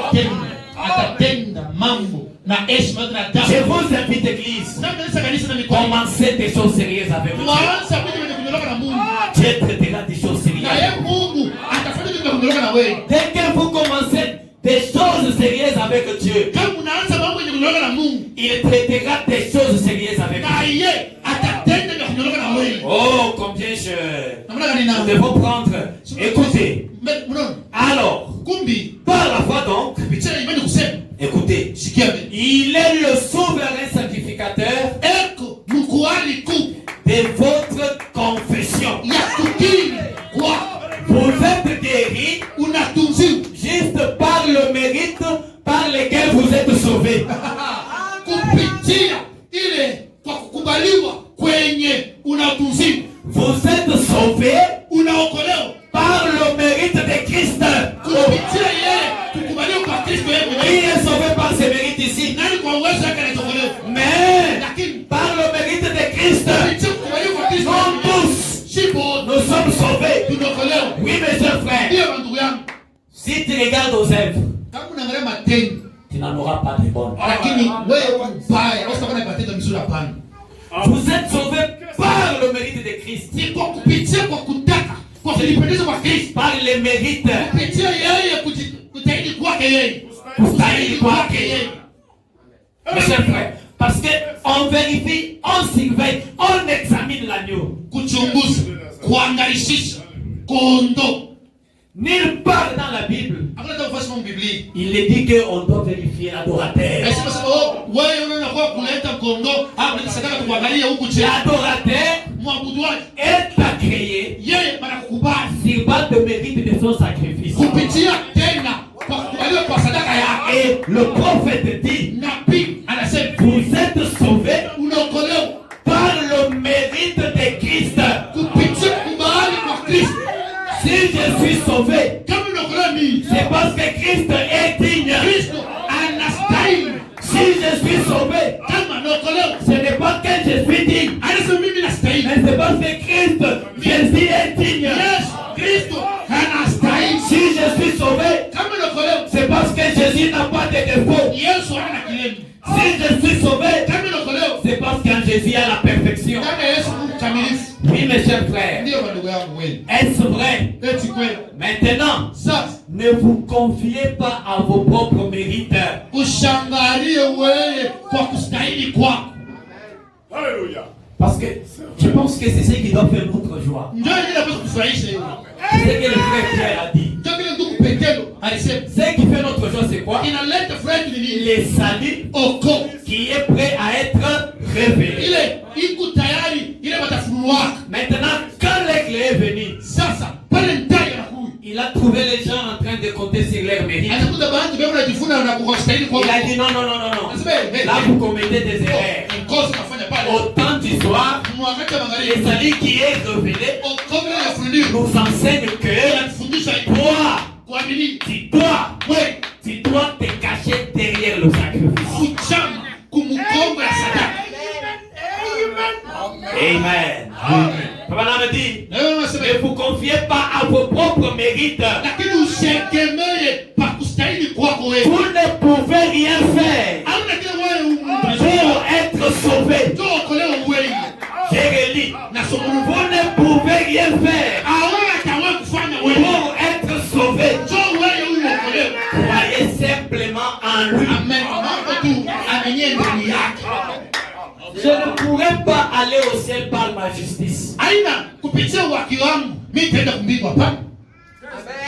atatenda mambo na heshima yote na adabu. Je vous invite, Église, Na kanisa kanisa na mikono. commencez des choses sérieuses avec Dieu. Waanza vitu vya kunyoroka na Mungu. Dieu traitera des choses Na sérieuses. yeye Mungu atafanya vitu vya kunyoroka na wewe. Dès que vous commencez des choses sérieuses avec Dieu, Kama unaanza mambo ya kunyoroka na Mungu, il traitera des choses sérieuses avec na vous. yeye atatenda vya kunyoroka na wewe. Oh, combien Namna gani nous na? devons prendre. Écoutez. Mnaona? Alors, Kumbi, par la foi donc, kupitia imani kusema, écoutez, sikia mimi. il est le souverain sacrificateur Eko mkuhani kuu de votre confession. ya kukiri kwa Vous êtes guéris unatunziwa juste par le mérite par lequel vous êtes sauvés. kupitia ile kwa kukubaliwa kwenye unatunziwa. Vous êtes sauvés Unaokolewa par le mérite de Christ. kupitia yeye kukubaliwa kwa Kristo yeye Qui mwenyewe. est sauvé par ce mérite ici? Nani kwa uwezo wake anatokolewa? Mais Lakini par le mérite de Christ, kupitia kukubaliwa kwa Kristo yeye nous mwenyewe. tous, Shipo nous sommes sauvés. tunaokolewa. Oui, mes chers frères, Ndio ndugu yangu. si tu regardes aux œuvres, Kama unaangalia matendo tu n'en auras pas de bonnes. lakini wewe mbaya, usitakuwa na matendo mzuri hapana. Vous êtes sauvés par le mérite de Christ, Ni kwa kupitia kwa kutaka kwa kujipendeza kwa Kristo. par les mérites. Kupitia yeye kutahidi kwake yeye. Kustahili kwake. yeye. Mes chers frères, parce que on vérifie, on surveille, on examine l'agneau. Kuchunguza, kuangalishisha, kondoo. Nulle part dans la Bible, Hakuna hata ufasi wa Biblia. il est dit qu'on doit vérifier l'adorateur. Nasema sema wewe unaona kwa kuleta kondoo au kuleta sadaka tukuangalie huku chini. L'adorateur Mwabuduaji est agréé yeye anakukubali sur base de mérite de son sacrifice. kupitia tena kwa kukubaliwa kwa sadaka yake. Et le prophète dit, Nabii anasema vous êtes sauvés unaokolewa par le mérite de Christ. kupitia kubali kwa Kristo. Si je suis sauvé, Kama unaokolewa mimi, c'est parce que Christ est digne. Kristo anastahili. Si je suis sauvé, Kama naokolewa, ce n'est pas que je suis digne, anasema mimi nastahili. mais c'est parce que Christ, Jésus est digne. Yes, Kristo anastahili. Si je suis sauvé, Kama unaokolewa, c'est parce que Jésus n'a pas de défaut. Yesu hana kilema. Si je suis sauvé, Kama unaokolewa, c'est parce qu'en Jésus il y a la perfection. kama Yesu ni mkamilifu. Oui, mes chers frères, Ndio ndugu yangu wewe. est-ce vrai? Eti kweli. Maintenant, Sasa ne vous confiez pas à vos propres mérites. ushangalie wewe kwa kustahili kwako. Alléluia. Parce que je pense que c'est ce qui doit faire notre joie. Ndio ile inapaswa kufurahisha hiyo. C'est ce que le frère Pierre a dit. Ndio vile ndugu Petero alisema Ce qui fait notre joie, c'est quoi? inaleta furaha ni nini? Le salut Oko qui est prêt à être révélé. ile iko tayari, ile watafunuliwa. Maintenant, quand l'aigle est venu, Sasa pale ndani anakuja. il a trouvé les gens en train de compter sur leurs mérites. Anakuta bahati bado anajifuna na kustahili Il kwako. a Là, vous commettez des erreurs. mkosi unafanya pale. Au temps du soir, Wakati wa et magharibi. celui qui est révélé Kabla ya kufunuliwa. nous enseigne que Anatufundisha toi, kuamini. tu dois te cacher derrière le sacrifice. Kuchama kumkongo ya sadaka. Amen. Papa me dit, Na wewe unasema ne vous confiez pas à vos propres mérites. lakini usiegemee pa kustahili kwako wewe. Vous ne pouvez rien faire Hauna kile wewe pour être sauvé. ndio okolewa wewe. J'ai relu. Na somo Vous ne pouvez rien faire hauna tawa kufanya wewe. pour être sauvé. Ndio wewe huyu okolewa. Croyez simplement en lui. Amen. Mambo tu amenye ndani yake. Je ne pourrais pas aller au ciel par ma justice. Aina kupitia waki wangu mimi nitaenda kumbingwa hapa.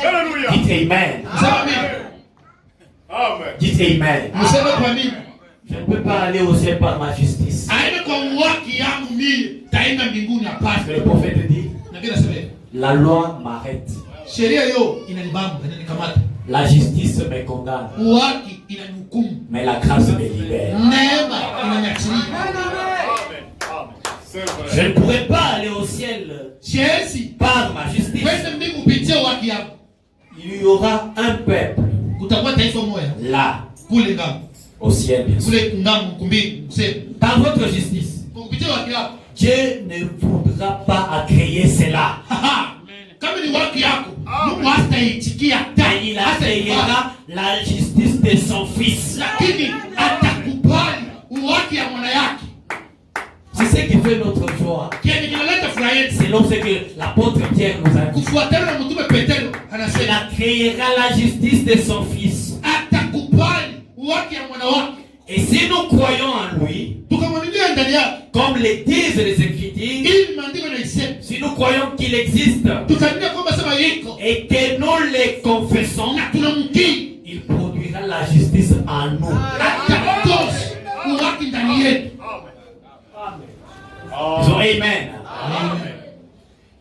Hallelujah. Dites Amen. Sema mimi. Amen. Dites Amen. Mseme kwa mimi. Je ne peux pas aller au ciel par ma justice. Aina kwa waki yangu mimi taenda mbinguni hapa. Parce que le prophète dit, Na bila sema la loi m'arrête. sheria hiyo inanibamba, inanikamata. La justice me condamne. Waki inanihukumu. Mais la grâce me libère. Neema inaniachilia. C'est vrai. Je ne pourrais pas aller au ciel Siwezi par ma justice. kwenda mbingu kupitia waki yangu. Il y aura un peuple Kutakuwa taifa moja là, kule ngambo. au ciel, bien sûr. Kule ngambo kumbingu kusema. Par votre justice, Kupitia waki yako. Dieu ne voudra pas agréer cela. Haha. Kama ni waki yako, Mungu hataitikia hata Et il agréera la justice de son fils. lakini atakubali uwaki ya mwana yake. C'est ce qui fait notre joie. Kiani kinaleta furaha yetu. Selon ce que l'apôtre Pierre nous a dit. Kufuatana na mtume Petero Il anasema agréera la justice de son fils. atakubali uwaki ya mwana wake. Et si nous croyons en lui, Tukamwaminia ndani yake. comme le disent les Écritures, Ili maandiko yanasema si nous croyons qu'il existe tukaamini kwamba sema yiko et que nous le confessons, na tunamkiri il produira la justice en nous. atatosha uwaki ndani yetu. Disons Amen.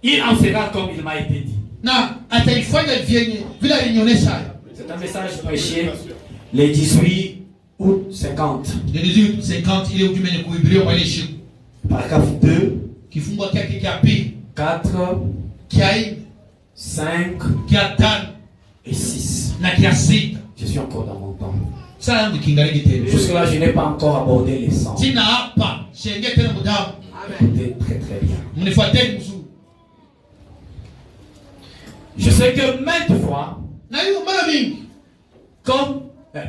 Il en sera comme il m'a été dit. Na ataifanya vyenye vile alinionyesha. C'est un message prêché le 18 août 50. Le 1850 ile ujumbe ni kuhubiriwa kwa ile siku. Paragraphe 2, Kifungo chake cha pili, 4, cha 4, 5 cha 5 et 6. na cha 6. Je suis encore dans mon temps. Sasa yangu kingaliki tena. Jusque-là, je n'ai pas encore abordé les sens. Sina hapa shenge tena mudamu. Écoutez très très bien. Mnifuateni mzuri. Je sais que maintes fois, Na hiyo mara mingi.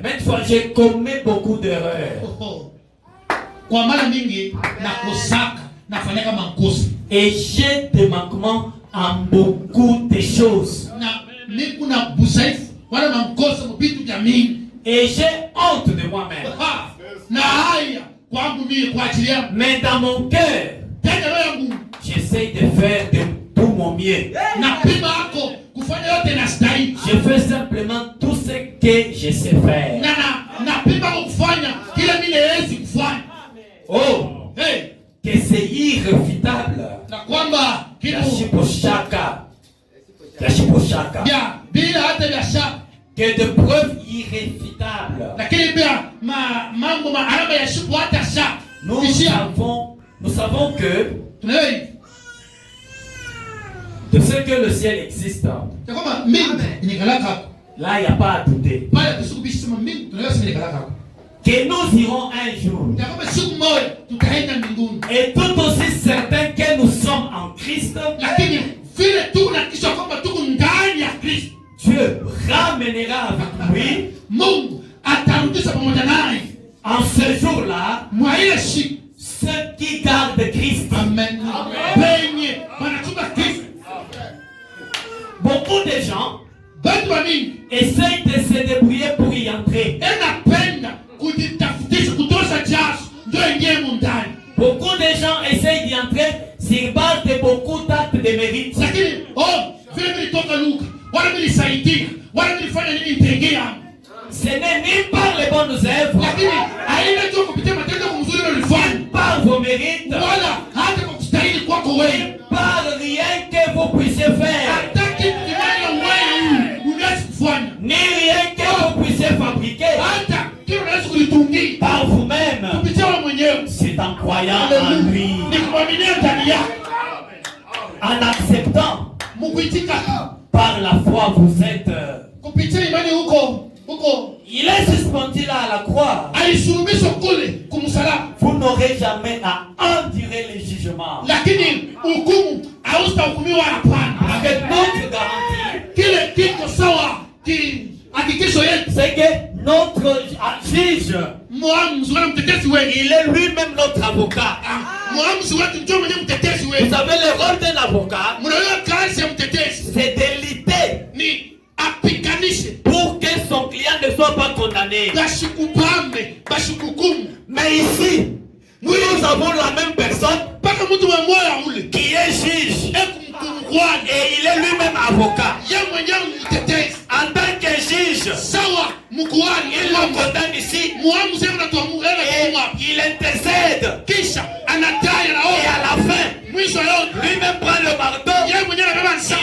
maintes fois, j'ai commis beaucoup d'erreurs. Kwa mara mingi nakosaka, nafanyaka makosa. Et j'ai des manquements en beaucoup de choses. Na mimi kuna busaifu wala makosa mbitu vya mingi. Et j'ai honte de moi-même. Na haya kwangu mimi kwa ajili yangu. Mais dans mon cœur, Tena roho yangu j'essaye de faire de tout mon mieux. na pima yako kufanya yote na stahili. Je fais simplement tout ce que je sais faire. Na pima kufanya kile mimi naweza kufanya. Oh, Hey, que c'est irréfutable. na kwamba kitu Yashiposhaka. ya bila hata biashara. Que de preuves irréfutables. Lakini pia mambo alama ya shuku hata sha. Nous savons que Tunayo de ce que le ciel existe, ya kwamba mimi nikalaka là il n'y a pas à douter. pale tusikubishi sema mimi tunayo sema nikalaka. Que nous irons un jour. Ya kwamba siku moja tutaenda mbinguni. Et tout aussi certain que nous sommes en Christ, Lakini vile tu na kisha kwamba tuko ndani ya Kristo. Dieu ramènera avec lui Mungu atarudisha pamoja naye en ce jour-là mwa ile siku. ceux qui gardent Christ. Amen. Benye wanachunga Kristo. Beaucoup de gens Batu wa mingi essayent de se débrouiller pour y entrer. enapenda kujitafutisha kutosha jasho ndio ingie mundani. Beaucoup de gens essayent d'y entrer sur base de beaucoup d'actes de mérite. Lakini vile nilitoka Luka wala nilisaidia wala nilifanya nini nitengea. Ce n'est ni par les bonnes œuvres, Lakini haina tu kupitia matendo mzuri ulifanya par vos mérites, wala hata kwa kustahili kwako wewe. par rien que vous puissiez faire, Hata kitu kimoja wewe unaweza kufanya. ni rien que vous puissiez fabriquer Hata kitu unaweza kulitungia par vous-même. C'est en croyant en lui. Ni kuamini ndani yake. En acceptant. Mkuitika. Par la foi vous êtes. Kupitia imani huko. Il est suspendu là à la croix. Alisulubishwa kule kumsalaba. Vous n'aurez jamais à endurer les jugements. Lakini hukumu hautahukumiwa hapana. Avec notre garantie. Kile kiko sawa hakikisho yetu. C'est que notre juge, mwamuzi wetu mtetezi wetu, il est lui-même notre avocat. Mwamuzi wetu ndio mwenye mtetezi wetu. Vous savez le rôle d'un avocat? Mnaona kazi ya mtetezi c'est de lutter. Ni apikanishe pour que son client ne soit pas condamné. Bashikupambe, bashikukumu. Mais ici, nous avons la même personne qui est juge et il est lui-même avocat. En tant que juge, il le condamne ici et il intercède. Et à la fin, lui-même prend le marteau.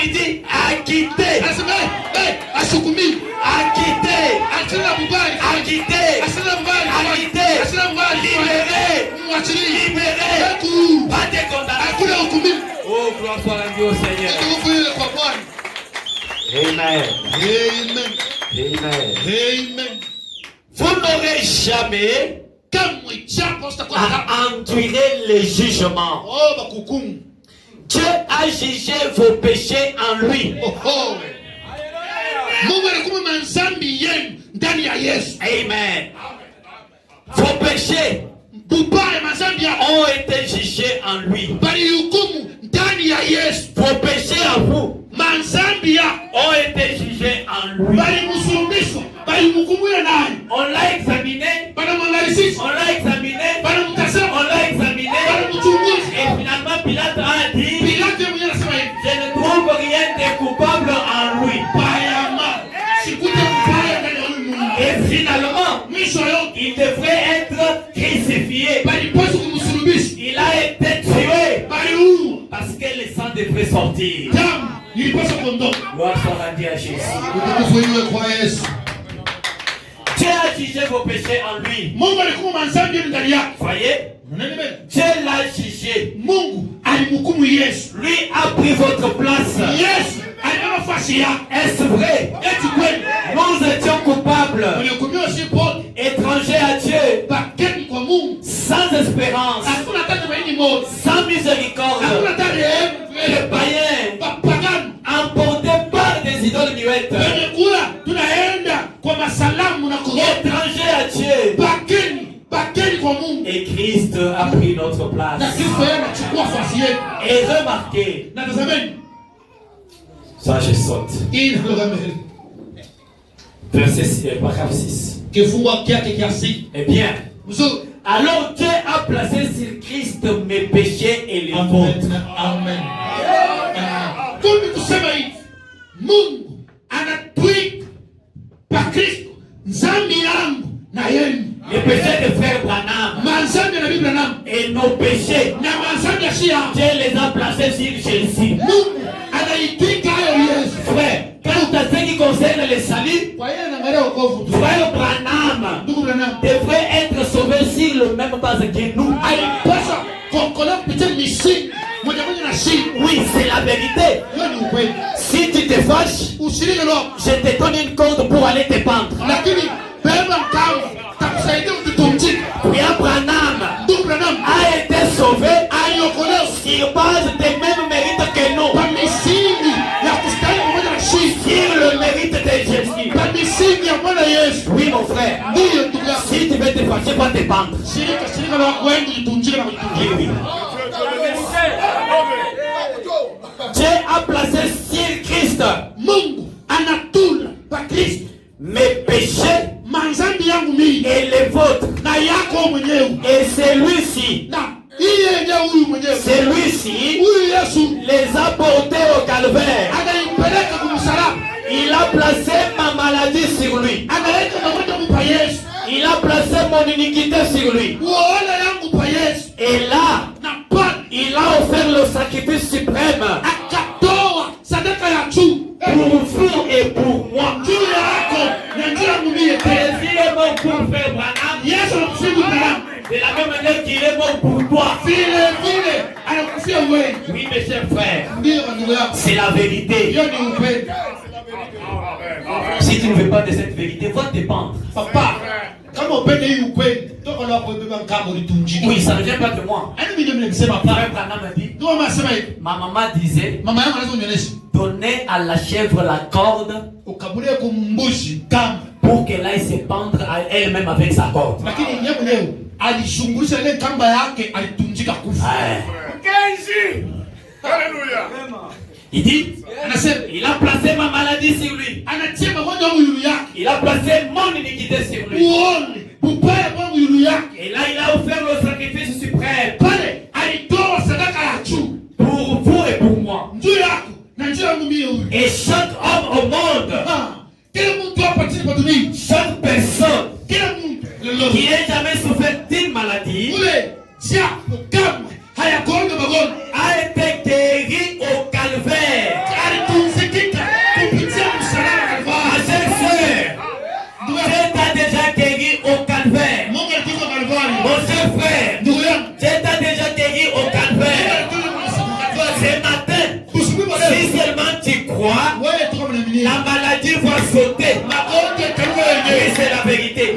Il dit acquitter. Libéré. Pas de condamnation. Oh, gloire soit rendue au Seigneur. Amen. Amen. Amen. Vous n'aurez jamais à endurer les jugements. Dieu a jugé vos péchés en lui. Amen. Vos péchés ont été jugés en lui. Vos péchés à vous ont été jugés en lui. On l'a examiné. On l'a examiné. On l'a examiné. Et finalement Pilate a dit, je ne trouve rien de coupable en lui. Et finalement, il devrait être crucifié. Il a été tué parce que le sang devrait sortir. Gloire soit rendue à Jésus. Dieu a jugé vos péchés en lui. Voyez? Dieu l'a jugé. Lui a pris votre place. Est-ce vrai? Nous étions coupables, étrangers à Dieu, sans espérance, sans miséricorde, les païens, emportés par des idoles muettes, étrangers à Dieu. Et Christ a pris notre place. Et remarquez, ça je saute. Verset paragraphe 6. Eh bien, alors Dieu a placé sur Christ mes péchés et les vôtres. Amen. Kumbi kusema hivi, Mungu anatwika pa Kristo dhambi yangu na yenu. Les péchés de frère Branham et nos péchés, Dieu les a placés sur Jésus. Frère, quant à ce qui concerne le salut, frère Branham devrait être sauvé sur le même base que nous. Oui, c'est la vérité. Si tu te fâches, je te donne une corde pour aller te pendre. Et Branham a été sauvé sur base des mêmes mérites que nous. Sur le mérite de Jésus. Oui mon frère. Si tu veux te fâcher, va te pendre. Oui. Dieu a placé sur Christ mes péchés et les vôtres. Et celui-ci les a portés au calvaire. Il a placé ma maladie sur lui. Il a placé mon iniquité sur lui. Et là, il a offert le sacrifice suprême pour vous et pour moi. Désirez-vous pour faire Branham? De la même manière qu'il est mort pour toi. vile anakufia wewe. Oui, mes chers frères. Ndio ndugu yako. C'est la vérité. Hiyo ni upendo. Si tu ne veux pas de cette vérité, va te pendre. Papa, kama upende hii ukweli, toka leo kubeba mkambo litunjike. Oui, ça ne vient pas de moi. Ani mimi ndio nimesema Frère papa. Branham m'a dit, Ndio mama sema hivi. ma maman disait, Mama yangu anaweza kunionyesha. donnez à la chèvre la corde Ukabulie kumbushi kamba. pour qu'elle aille se pendre à elle-même avec sa corde. Lakini yeye mwenyewe alishungulisha ile kamba yake alitunjika kufa. Ouais. Kenji. Alléluia. Il dit, Anasema il a placé ma maladie sur lui. anatia magonjwa yangu yulu yake. Il a placé mon iniquité sur lui. Uone ubaya wangu yulu yake. Et là, il a offert le sacrifice suprême Pale alitoa sadaka ya juu. pour vous et pour moi. Njoo yako na njoo yangu mimi huyu. Et chaque homme au monde, Kila mtu hapa chini kwa dunia. chaque personne Kila mtu lolo. qui ait jamais souffert d'une maladie Ule japo kama hayagonga magonjwa. a été guéri au calvaire. Alitunzikika kupitia msalaba Ma Kalvari. chère sœur, Dieu t'a déjà guéri au calvaire. Mungu alitunza Kalvari. Mon cher frère, Ndugu yangu. Dieu t'a déjà guéri au calvaire. Ce matin, si seulement tu crois, Wewe tu kama unaamini. la maladie va sauter. Magonjwa kama Oui, wewe. c'est la vérité.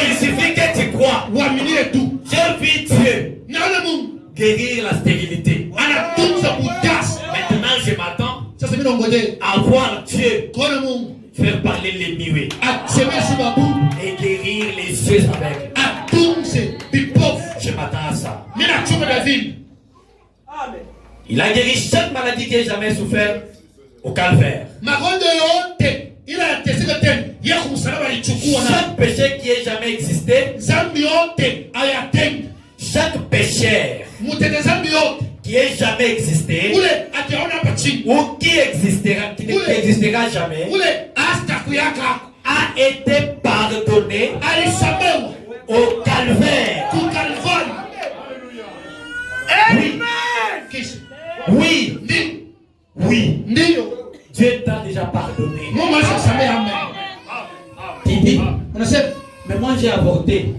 Il suffit que tu crois. Uaminie tu. J'ai vu Dieu Naona Mungu guérir la stérilité. anatunza utasa. Maintenant, je m'attends Sasa mimi naongojea à voir Dieu kuona Mungu faire parler les muets asemeshe babu, et guérir les yeux aveugles. atunze vipofu. Je m'attends à ça. Mimi nachuma David. Il a guéri chaque maladie que j'ai jamais souffert au calvaire. Magonjwa yote ila yateseka tena. Yeye kumsalaba alichukua na Chaque péché qui ait jamais existé, zambi yote ayatenda. chaque pécheur Mutende zambi yote qui ait jamais existé, ule ataona hapa chini. ou qui n'existera jamais, Ule hasta kuyaka a été pardonné alisamewa au calvaire. ku Kalvari. Oui, Kisha oui, oui. ndio Dieu t'a déjà pardonné. Mungu alisamehe. Amen. Tu dis, Unasema mais moi j'ai avorté.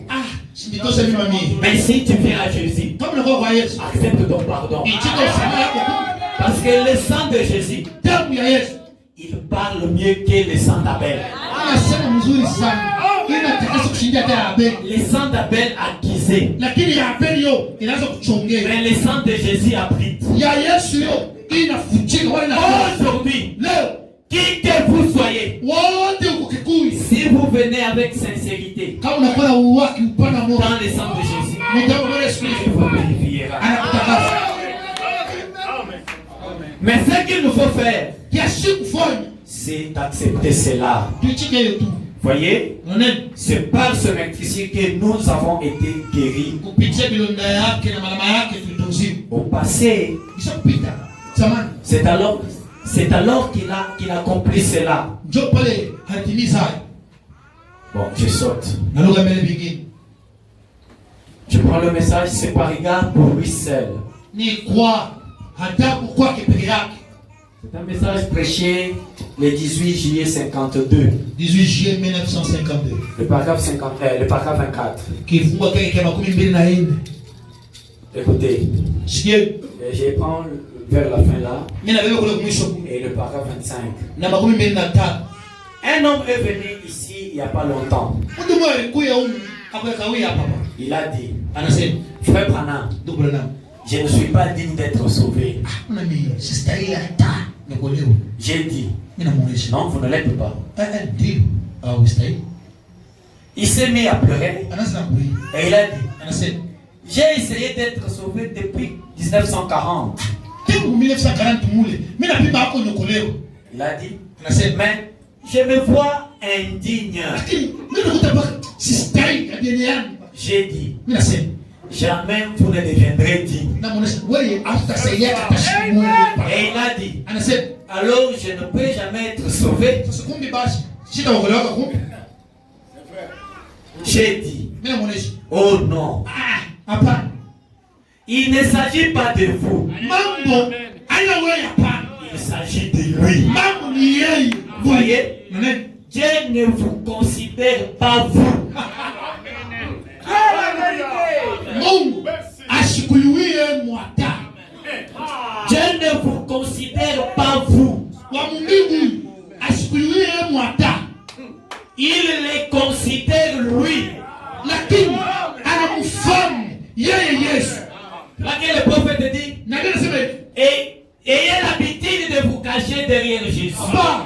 sinditosha mimi mimi. Mais si tu viens à Jésus, Kama unakuwa kwa Yesu, accepte ton pardon. ichike usamehe yako. Parce que le sang de Jésus, Damu ya Yesu il parle mieux que le sang d'Abel. anasema mzuri sana. Inatakasa kushindia hata ya Abeli. Le sang d'Abel accusé. Lakini ya Abeli yo inaweza kuchongea. Mais le sang de Jésus abrite. Ya Yesu yo inafutika wala inafutika. Aujourd'hui, Leo qui que vous soyez, wote uko Kikuyu. si vous venez avec sincérité Kama unakuwa uwaki upana moto. dans le sang de Jésus, Mtamu wa Yesu il Kristo vous purifiera. anakutakasa. Mais ce qu'il nous faut faire, Kiasi kufanya c'est d'accepter cela. tuichike hiyo tu. Voyez, Unaona? c'est par ce meurtrissure que nous avons été guéris. Kupitia bilonda yake na malama yake tulitunziwa. Au passé, Kisha kupita zamani. c'est alors qu'il accomplit cela. Njoo pale hatimiza hayo. Bon, je saute. Na lugha mbele bingine. Je prends le message, c'est par égard pour lui seul. Ni kwa hadabu kwake peke yake. C'est un message prêché le 18 juillet 52, 18 juillet 1952. le paragraphe 24. Kifungwa kile kama 24. Écoutez, Sikie, je prends vers la fin là, mimi na wewe kule mwisho et le paragraphe 25. na 25. Un homme est venu ici il n'y a pas longtemps. Mtu mmoja alikuja huko akawekawia hapa. Il a dit, Anasema, frère Branham, ndugu Branham, je ne suis pas digne d'être sauvé. kuna mimi sistahili hata nikuolewa. J'ai dit, Mimi namuonesha. non, vous ne l'êtes pas. Ndio. Au ustahili. Il s'est mis à pleurer Anaanza kulia. et il a dit, Anasema, j'ai essayé d'être sauvé depuis 1940. tangu 1940 mule, mimi napima hapo nikuolewa. Il a dit, Anasema, mais je me vois indigne. lakini mimi nakuta baka sistahili kabisa yani. J'ai dit, Mimi nasema, jamais vous ne deviendrez digne. namuonesha wewe hautasaidia katashimu. Et il a dit, Anasema, alors je ne peux jamais être sauvé. sasa kumbi basi sitaokolewa kumbi. J'ai dit, Mimi namuonesha, oh non, hapana. il ne s'agit pas de vous, Mambo haina wewe hapana. il s'agit de lui. Mambo ni yeye. Voyez, Unaona? Dieu ne vous considère pas vous. Mungu ashikuyuie mwata. Dieu ne vous considère pas vous. Wa mbingu ashikuyuie mwata. Il les considère lui. Lakini anamfahamu yeye Yesu. Laquelle le prophète dit, Na ndio nasema hivi. et ayez l'habitude de vous cacher derrière Jésus. Ba.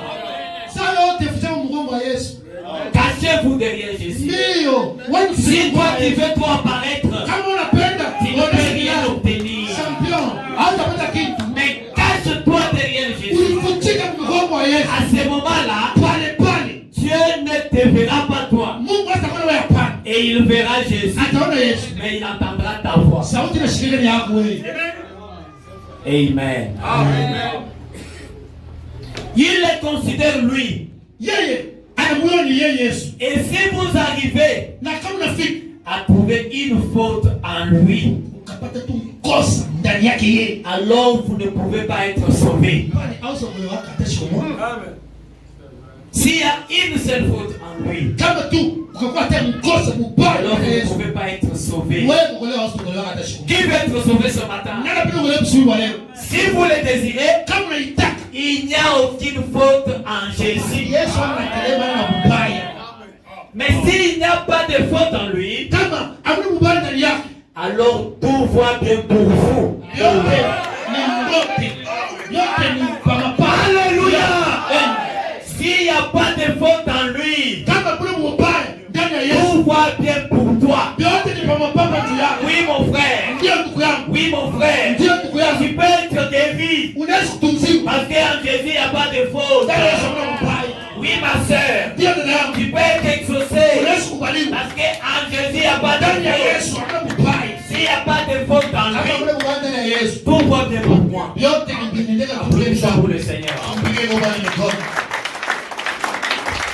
Sasa yote futamu mgongo wa Yesu. Cachez-vous derrière Jésus. Ndio. Wewe Si toi tu veux toi apparaître, kama unapenda tu ne peux rien obtenir. champion, hata kitu. Mais cache-toi derrière Jésus. Ulifutika mgongo wa Yesu. À ce moment-là, Pale pale. Dieu ne te verra pas toi. Mungu atakuona wewe hapana. Et il verra Jésus. Ataona Yesu. Mais il entendra ta voix. Sauti inashikilia ni yako wewe. Amen. Il les considère lui. Yeye anamuona ni yeye Yesu. Et si vous arrivez Na kama unafika à trouver une faute en lui, ukapata tu kosa ndani yake yeye. alors vous ne pouvez pas être sauvé. Pale au sababu wako atashikomoa. S'il y a une seule faute en lui, Kama tu ukakuwa hata mkosa mbaya alors kwa vous ne Yesu. pouvez pas être sauvé. Wewe ukolewa usipolewa atashikomoa. Qui veut être sauvé ce matin? Nani pia ukolewa msuri wa leo. Si vous le désirez, Kama unaitaka il n'y a aucune faute en Jésus. Yesu anakalema na mbaya. Mais s'il n'y a pas de faute en lui, Kama hamna mbaya ndani yake. alors tout va bien pour vous. Yote ni ndote. Yote ni pamapa. Alléluia! S'il n'y a pas de faute en lui, Kama kuna mbaya ndani ya Yesu. tout va bien pour toi. Yote ni pamapa juu yako. Oui, mon frère. Ndio ndugu yangu. Oui, mon frère. Ndio ndugu yangu. Tu peux être guéri. Unaweza kutumziwa. Parce qu'en Jésus, il n'y a pas de faute. Ndani ya Yesu kuna mbaya. Oui, ma soeur. Ndio dada yangu. Tu peux être exaucé. Unaweza kubaliwa. Parce qu'en Jésus, il n'y a pas de Ndani ya faute. Yesu kuna mbaya. S'il n'y a pas de faute en Kama lui, kuna mbaya ndani ya Yesu. tout va bien pour moi. Yote ni binendeka Applaudissons kutulia pour le Seigneur. Ampige kwa bali mikono.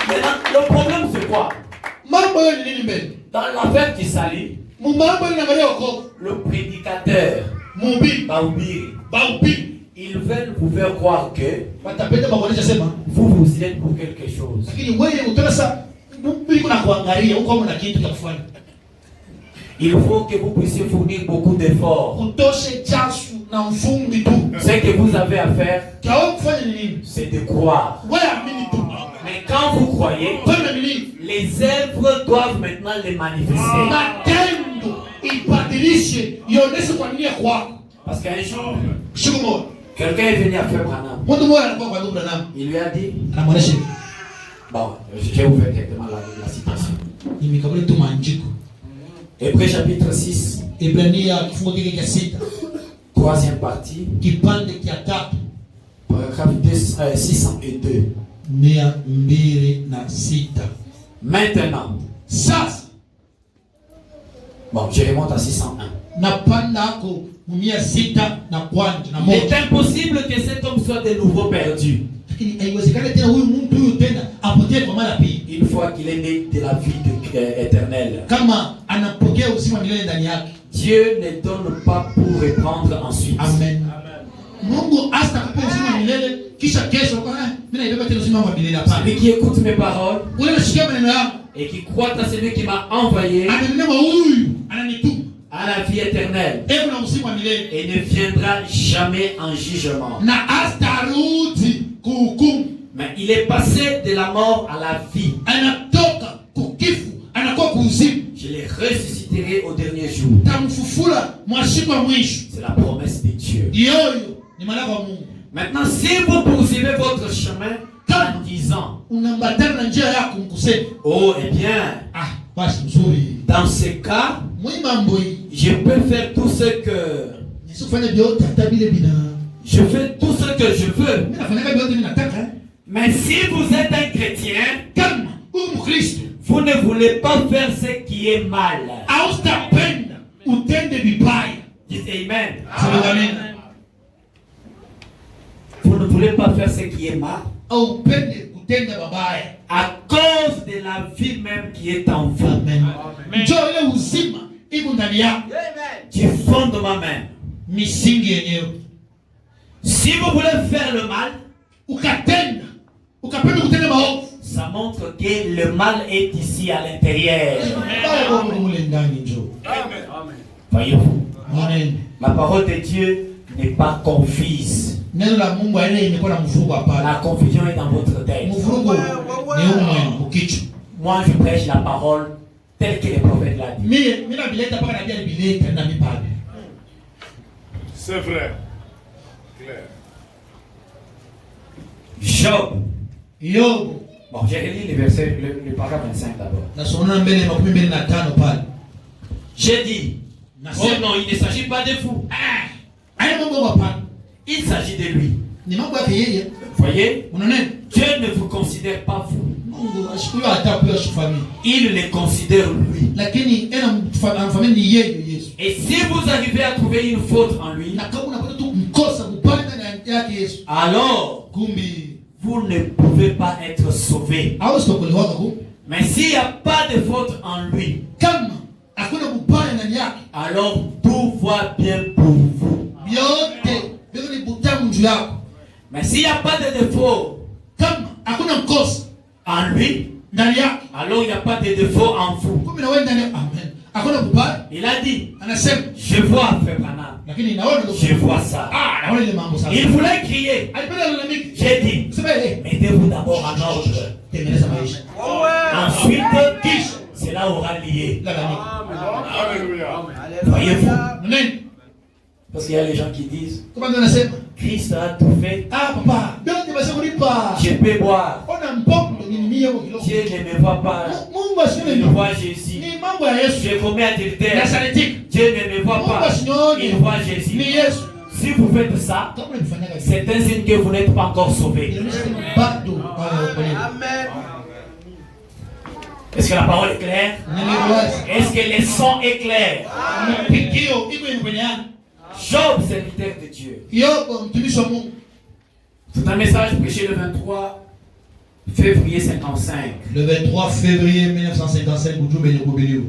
Maintenant, le problème c'est quoi? Mambo yote ni nini mbele? Dans l'affaire du salut, Mambo yanaangalia wokovu. le prédicateur, Mhubiri, Baoubiri, bahubiri. ils veulent vous faire croire que Watapenda mabonesha sema. vous êtes pour quelque chose. Lakini wewe utaona sasa mhubiri kuna kuangalia huko kama una kitu cha kufanya. Il faut que vous puissiez fournir beaucoup d'efforts. Utoshe jasho na mfumbi tu. Ce que vous avez à faire, Kwa kufanya ni nini? c'est de croire. Wewe amini tu. Mais quand vous croyez, Fanya ni nini? les œuvres doivent maintenant les manifester. Matendo ibadilishe ioneshe kwa nini kwako. Parce qu'un jour, Siku moja quelqu'un est venu à Frère Branham. mtu mmoja alikuwa kwa ndugu Branham. Il lui a dit, Anamuonesha bon, je vais vous faire directement la citation. nimekabuli tu maandiko. Hébreux chapitre 6, Ibrania kifungo kile cha 6, troisième partie, kipande cha 3, paragraphe 602. 206. Maintenant, Sasa bon, je remonte à 601. napanda hako 600 na kwanja na Il est moja. impossible que cet homme soit de nouveau perdu. Lakini haiwezekani tena huyu mtu huyu tena apotee kwa mara pili. Une fois qu'il est né de la vie éternelle. Kama anapokea uzima milele ndani yake. Dieu ne donne pas pour reprendre ensuite. Amen. Mungu hasta kupea uzima milele kisha kesho kwa mimi naibeba tena uzima wa milele hapana. Celui qui écoute mes paroles Wewe unasikia maneno yangu. et qui croit à celui qui m'a envoyé Ananena huyu ananituma. à la vie éternelle Hebu na uzima wa milele. et ne viendra jamais en jugement. Na hasta rudi kuhukumu. Mais il est passé de la mort à la vie. Anatoka kukifu anakuwa kuzimu. Je les ressusciterai au dernier jour. Tamfufula mwashiko wa mwisho. C'est la promesse de Dieu. Yoyo ni malaka wa Mungu. Maintenant, si vous poursuivez votre chemin en disant, Unambatana na njia yako mkusema. oh, eh bien, Basi mzuri. dans ce cas, Mwimambo hii. je peux faire tout ce que Nisifanye vyote hata vile bina. je fais tout ce que je veux. Mimi nafanya vyote mimi nataka. Mais si vous êtes un chrétien, Kama huyu Mkristo vous ne voulez pas faire ce qui est mal. haustapenda utende vibaya. Dites Amen. Amen. Vous ne voulez pas faire ce qui est mal Au upende kutenda mabaya. à cause de la vie même qui est en vous. Amen. Njoo ile uzima iko ndani yako. Du fondement même. Misingi yenyewe. Si vous voulez faire le mal, Ukatenda. Ukapenda kutenda maovu. ça montre que le mal est ici à l'intérieur. Mbaya kwa ule ndani njoo. Voyez-vous, Amen. la parole de Dieu n'est pas confuse. Neno la Mungu haina imekuwa na mvurugo hapana. La confusion est dans votre tête. Mvurugo ni humo mkichwa. Moi, je prêche la parole telle que les prophètes l'ont dit. Mimi nabileta paka na bia bileta na mipale. C'est vrai. Clair. Job. Yob. Bon, j'ai relu le verset, le paragraphe 25 d'abord. Nasomana mbele makumi mbili na tano pale. J'ai dit, oh non, il ne s'agit pas de vous. Haina mambo hapana. Il s'agit de lui. Ni mambo yake yeye. Voyez, Unaona? Dieu ne vous considère pas vous. Mungu ashukuru hata kwa famille. Il le considère lui. Lakini ena famille ni yeye Yesu. Et si vous arrivez à trouver une faute en lui, Na kama unapata tu mkosa mbaya ndani yake Yesu. alors Kumbi vous ne pouvez pas être sauvé. au sitokuliwa ku. Mais s'il n'y a pas de faute en lui, Kama hakuna mbaya ndani yake. alors tout va bien pour vous. Yote ndio ni butamu juu yako. Mais s'il n'y a pas de défaut Kama hakuna mkosa en lui, ndani yake. alors il n'y a pas de défaut en vous. Kumbi na wewe ndani amen. Hakuna mbaya. Il a dit, Anasema je vois Frère Branham, lakini naona je vois ça. naona ile mambo sasa. Il voulait crier. Alipenda lalamiki. J'ai dit, Sema ile mettez-vous d'abord en ordre. tengeneza maisha. Ensuite, cela aura lié. Lalamiki. Alléluia. Voyez-vous? Nani? Parce qu'il y a les gens qui disent, Kama ndio anasema, Christ a tout fait. papa, ndio basi kulipa. Je peux boire. Ona mpombe ni mimi yako kidogo. Dieu ne me voit pas. Mungu asione Il ni voit Jésus. ni mambo ya Yesu. Je commets adultère. Nasaretiki. Dieu ne me voit Mungu pas. asione Il voit ni Jésus. Yesu. Si vous faites ça, Kama unafanya kazi. c'est un signe que vous n'êtes pas encore sauvé. Inaonyesha bado Amen. Est-ce que la parole est claire? neno wazi. Est-ce que le son est clair? Mpigio iko ni kwenye yangu. Job, serviteur de Dieu. Yobo mtumishi wa Mungu. C'est un message prêché le 23 février 55. Le 23 février 1955 ujumbe ni kuhubiriwa.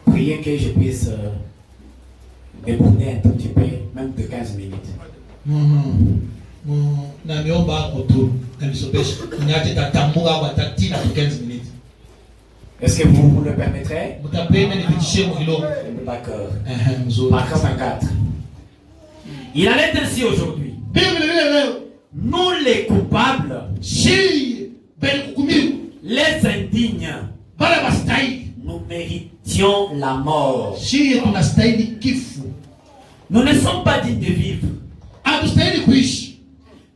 Priez que je puisse déborder un tout petit peu, même de 15 minutes. Na miomba hapo tu kanisobesha. Niache tatambuka kwa tatina kwa 15 minutes. Est-ce que vous le permettrez? Mtapenda nipitishe mu kidogo. D'accord. Mzuri. Paragraphe 54. Il en est ainsi aujourd'hui. Nous les coupables, Si ben kukumiwa les indignes, bala bastahili. nous méritions la mort. Si tunastahili kifo. Nous ne sommes pas dignes de vivre. Hatustahili kuishi.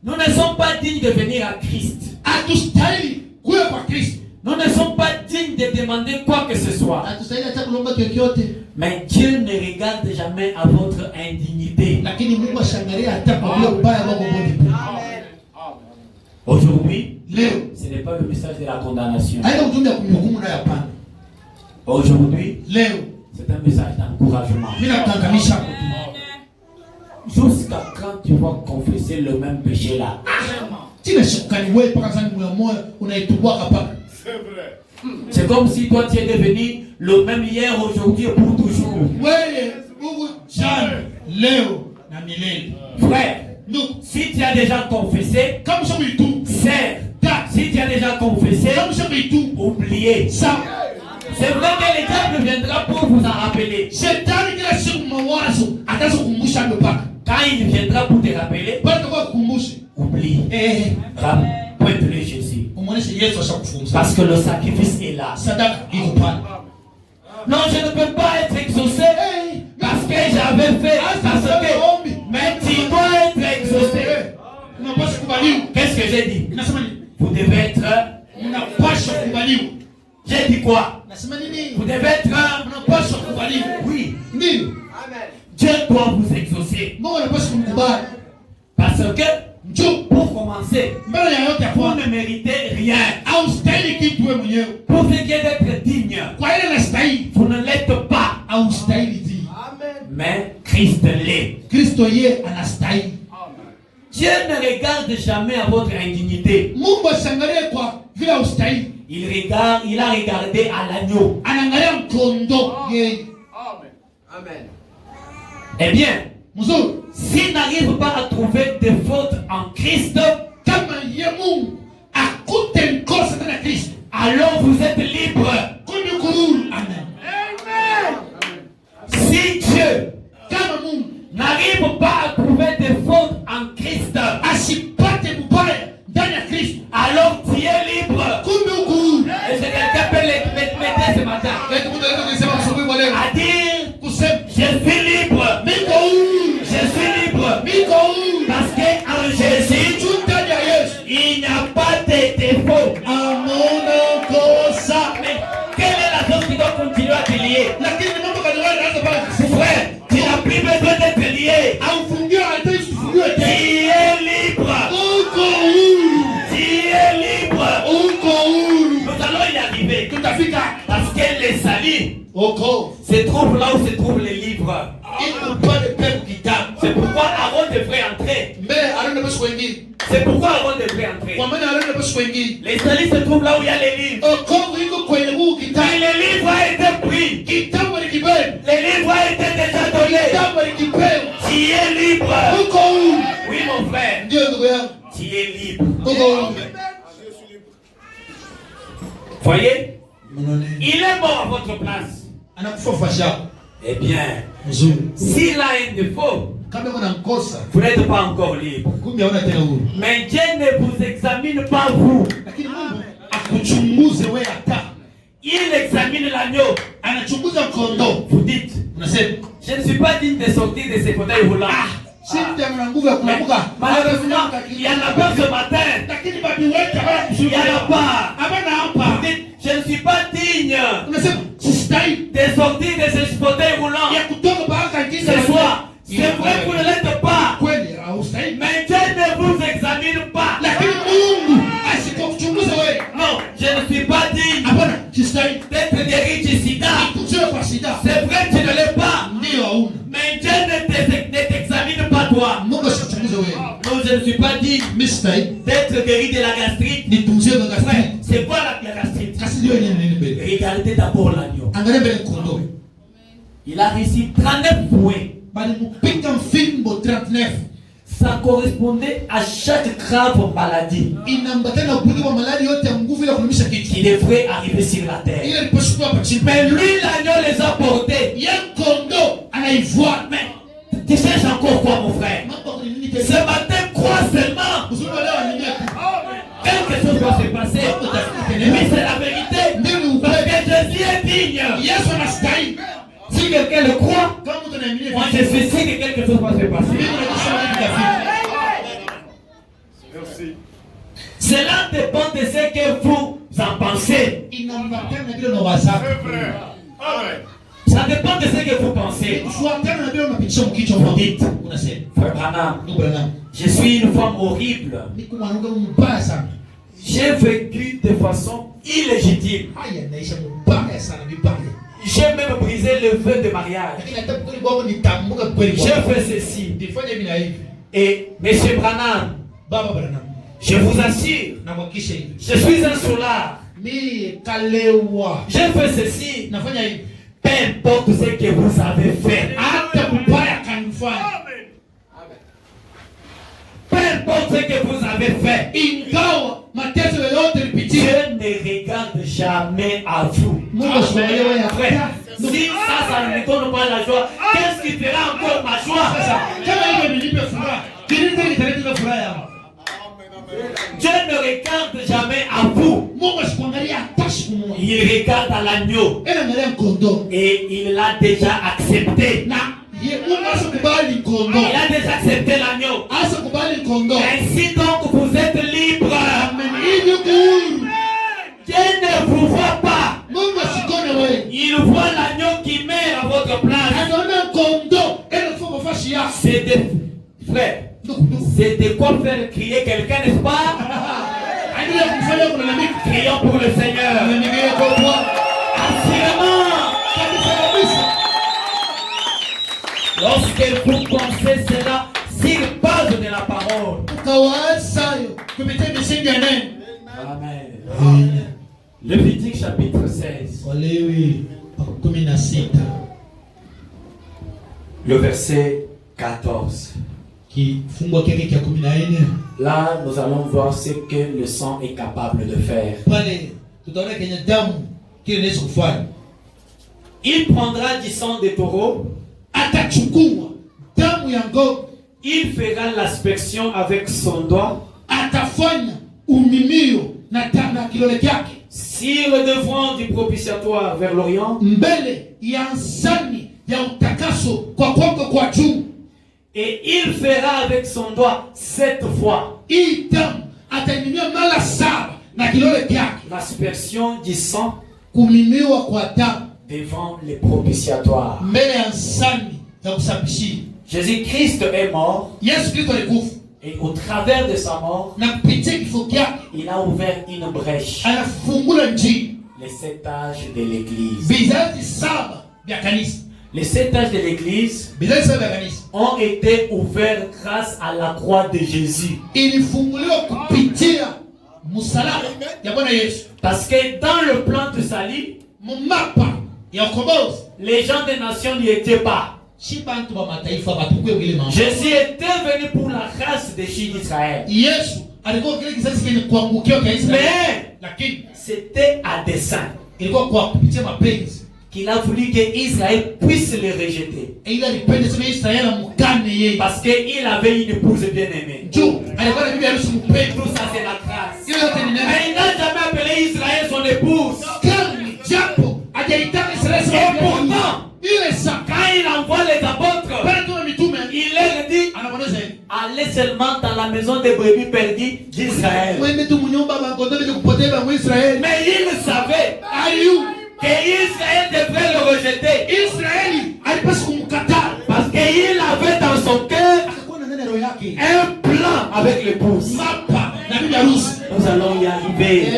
Nous ne sommes pas dignes de venir à Christ. Hatustahili kuwa kwa Kristo. Nous ne sommes pas dignes de demander quoi que ce soit. Hatustahili hata kulomba chochote. Mais Dieu ne regarde jamais à votre indignité. Lakini Mungu ashangalia hata kwa ule ubaya wako wote. Aujourd'hui, Leo ce n'est pas le message de la condamnation. haina ujumbe wa kumhukumu na hapana. Aujourd'hui, Leo c'est un message d'encouragement. mimi nakutanganisha hapo tu. Jusqu'à quand tu vas confesser le même péché là? Tina shukani wewe paka sana moyo unaitubua hapa. C'est vrai. C'est comme si toi tu es devenu le même hier, aujourd'hui et pour toujours. Wewe Mungu jana, leo na milele. Frère, Ndugu, si tu as déjà confessé, kama sio mtu, sœur, si tu as déjà confessé, kama sio mtu, oubliez. sawa. C'est vrai que le diable viendra pour vous en rappeler. Shetani kila siku mawazo ataanza kukumbusha hapo paka. Quand il viendra pour te rappeler, Bado kwa kukumbusha. oublie. Pointe-le Jésus. Umuoneshe Yesu ashakufunza. Parce que le sacrifice est là. Sadaka iko pale. Non, je ne peux pas être exaucé parce que j'avais fait. Parce que, mais tu dois être exaucé. Unapaswa kubaliwa. Qu'est-ce que j'ai dit? Nasema nini? Vous devez être. Unapaswa kubaliwa. J'ai dit quoi? Nasema nini? Vous devez être. Unapaswa kubaliwa. Oui. Ndio. Dieu doit vous exaucer. Mungu anapaswa kumkubali. Parce que, Njoo pour commencer, mbele ya yote vous hapo. ne méritez rien. Haustahili kitu wewe mwenyewe. Pour ce qui est d'être digne, Kwa ile unastahili, vous ne l'êtes pas. haustahili ti. Mais Christ l'est. Kristo yeye anastahili. Dieu ne regarde jamais à votre indignité. Mungu asiangalie kwa vile haustahili. Il a regardé à l'agneau. Anaangalia mkondo yeye. Amen. Eh bien, Mzuri. s'il n'arrive pas à trouver des fautes en Christ, Kama yeye Mungu akute mkosa ndani ya Kristo. alors vous êtes libre. Kumbe kururu. Amen. Si Dieu kama Mungu n'arrive pas à trouver des fautes en Christ, asipate mbaya ndani ya Kristo, alors tu es libre. kumbe uko huru. Et c'est quelqu'un peut m'aider ce matin Eti mtu anaweza kusema asubuhi kwa leo à dire kusema je suis libre. niko huru, Je suis libre. niko huru Parce qu'en Jésus, tu ndani ya Yesu il n'y a pas de défaut. amona kosa. Mais quelle est la chose qui doit continuer à te lier? Lakini mambo kadhaa yanaanza pale. Frère, tu n'as plus besoin d'être lié. Aufungiwe hata usifungiwe Tu tena. es libre. Uko huru, Tu es libre. uko huru. Nous allons y arriver. Tutafika Parce que les salis uko. se trouvent là où se trouvent les livres. Iko pale pepo kitabu. C'est pourquoi Aaron devrait entrer. Mbele Aroni basi kuingia. C'est pourquoi Aaron devrait entrer. Kwa maana Aroni basi kuingia. Les salis se trouvent là où il y a les livres. Okovu iko kwenye huu Mais kitabu. les livres ont été pris. Kitabu ni kibele. Les livres ont été déjà donnés. Kitabu ni kipeo. Tu es libre. Uko huru. Oui, mon frère. Ndio ndugu yangu. Tu es libre. Uko huru. Voyez, Mnaona? il est mort à votre place. Anakufa fasha. Eh bien, Nzuri. s'il a un défaut, Kama kuna mkosa, vous n'êtes pas encore libre. kumbe hauna tena huru. Mais Dieu ne vous examine pas vous. Lakini Mungu akuchunguze wewe hata. Il examine l'agneau. Anachunguza kondoo. Vous dites, Unasema, je ne suis pas digne de sortir de ces fauteuils roulants. si mtu ana nguvu ya Mais kulamuka. malheureusement, il n'y en a pas ce matin. Lakini babi wetu hapana Il n'y en a kusudia. pas. Hapana Vous hapa. dites, je ne suis pas digne Unasema, sistahili de sortir de ces fauteuils roulants. ya kutoka baraka ngiza Ce soir, c'est vrai que vous ne l'êtes pas. kweli haustahili. Mais Dieu ne vous examine pas. Lakini Mungu asikuchunguze wewe. Non, je ne suis pas digne Hapana, sistahili. d'être guéri du sida. Tusiwe kwa sida. C'est vrai que tu ne l'es pas. Ndio hauna. Mais Dieu ne t'examine pas toi. Mungu asikuchunguze wewe. Non, je ne suis pas digne Mimi sistahili. d'être guéri de la gastrite. Nitunzie kwa Frère, gastrite. c'est quoi la gastrite? Kasi ndio nini mbele. Regardez d'abord l'agneau. Angalia mbele kondoo. Il a reçu 39 points. Bali mpika mfimbo 39. Ça correspondait à chaque grave maladie Inaambatana na upungufu wa malali yote ya nguvu ile kunumisha kichwa. qui devrait arriver sur la terre. Ile iliposhukua hapa chini. Mais lui, l'agneau les a portés. Ye kondoo anaivua. Mais tu cherches encore quoi, mon frère? Mambo ni nini Ce tena? matin, crois seulement. Uzuri wa leo ni nini? Quelque chose doit se passer. Mais c'est la vérité. Ndio Parce ubaya. que Jésus est digne. Yesu anastahili. Si quelqu'un le croit, Kama mtu anaamini moi je suis sûr que quelque chose va se passer. mimi najisema hivi kafiki. Merci. Cela dépend de ce que vous en pensez. Inaambatana na vile unawaza. C'est vrai. Amen. Ça dépend de ce que vous pensez. Kufuatana na vile unapitisha mkichwa Vous wako. dites, Unasema, Frère Branham, ndugu Branham, je suis une femme horrible. niko mwanamke mbaya sana. J'ai vécu de façon illégitime. Haya naisha mbaya sana vibaya. J'ai même brisé le vœu de mariage. Lakini hata kweli bwana nitambuka kweli J'ai bwana. fait ceci. Nifanye hivi na hivi. Et Monsieur Branham, Baba Branham, je vous assure, namwakisha hivi. je suis un soulard. Mimi kalewa. J'ai fait ceci. Nafanya hivi. Peu importe ce que vous avez fait. Hata mbaya kanifanya. Peu importe ce que vous avez fait. Ingawa mateso yoyote nipitie. Dieu ne regarde jamais à vous. Mungu asiwaelewe wewe Frère, hapa. si ça ne me donne pas la joie, qu'est-ce qui fera encore ma joie? Sasa kama hivyo nilipe furaha. Kilinde nitaleta furaha yangu. Dieu ne regarde jamais à vous. Mungu asikuangalia hata siku moja. Il regarde à l'agneau. Ela angalia kondoo. Et il l'a déjà accepté. Na ye Mungu asakubali kondoo. Il a déjà accepté l'agneau. Asakubali kondoo. Ainsi donc vous êtes libre. Amen. Hivyo huru. Dieu ne vous voit pas. Mungu asikone wewe. Il voit l'agneau qui meurt à votre place. Anaona kondoo. Ela funga fashi yako. C'est des frères. C'est de quoi faire crier quelqu'un, n'est-ce pas? Aendelea kumfanya kulalamika. Crions pour le Seigneur. Anamigea kwa Bwana. Assurément, Kabisa kabisa. lorsque vous pensez cela sur base de la parole. Ukawaza hayo kupitia misingi ya neno. Amen. Lévitique chapitre 16. Walewi 16. Le verset 14. Kifungo kile cha 14. Là, nous allons voir ce que le sang est capable de faire. Pale tutaona kenye damu kile inaweza kufanya. Il prendra du sang des taureaux atachukua damu ya ng'ombe, il fera l'aspersion avec son doigt atafanya umimio na kidole chake sur le devant du propitiatoire vers l'Orient, mbele ya nsani ya utakaso kwa kongo kwa juu, et il fera avec son doigt 7 fois hii damu ataimimia mara 7 na kidole chake, l'aspersion du sang kumimiwa kwa damu devant les propitiatoires. mbele ya nsani ya kusafishia. Jésus-Christ est mort, Yesu Kristo alikufa et au travers de sa mort, na kupitia kifo chake il a ouvert une brèche, anafungula njia les 7 âges de l'Église. vizazi 7 vya kanisa. Les 7 âges de l'Église Vizazi 7 vya kanisa ont été ouverts grâce à la croix de Jésus. ilifunguliwa kupitia msalaba ya Bwana Yesu. Parce que dans le plan de salut, Mumapa ya ukombozi les gens des nations n'y étaient pas. si bantu ba mataifa batukue vile mambo. Jésus était venu pour la race des filles d'Israël. Yesu alikuwa kile kizazi kile kuangukia kwa Israeli, Mais lakini c'était à dessein ilikuwa kwa kupitia mapenzi. qu'il a voulu que Israël puisse le rejeter. Ila alipenda sana Israeli amkane yeye. Parce qu'il avait une épouse bien-aimée. Juu alikuwa na bibi harusi mpendwa. Tout ça c'est la grâce. Hiyo yote ni neema. Mais il n'a jamais appelé Israël son épouse. Kama japo hajaitaka Israeli Et sababu pourtant, ile saa quand il envoie les apôtres, pale tu mitume il leur dit, anaonyesha hivi. allez seulement dans la maison des brebis perdues d'Israël. Wewe tu mnyumba bangodele kupotea ba Israeli. Mais il savait Ayu que Israël devrait le rejeter. Israeli alipaswa kumkataa Parce qu'il avait dans son cœur akakuwa na neno roho yake. un plan avec l'épouse. Mapa na bibi harusi. Nous allons y arriver.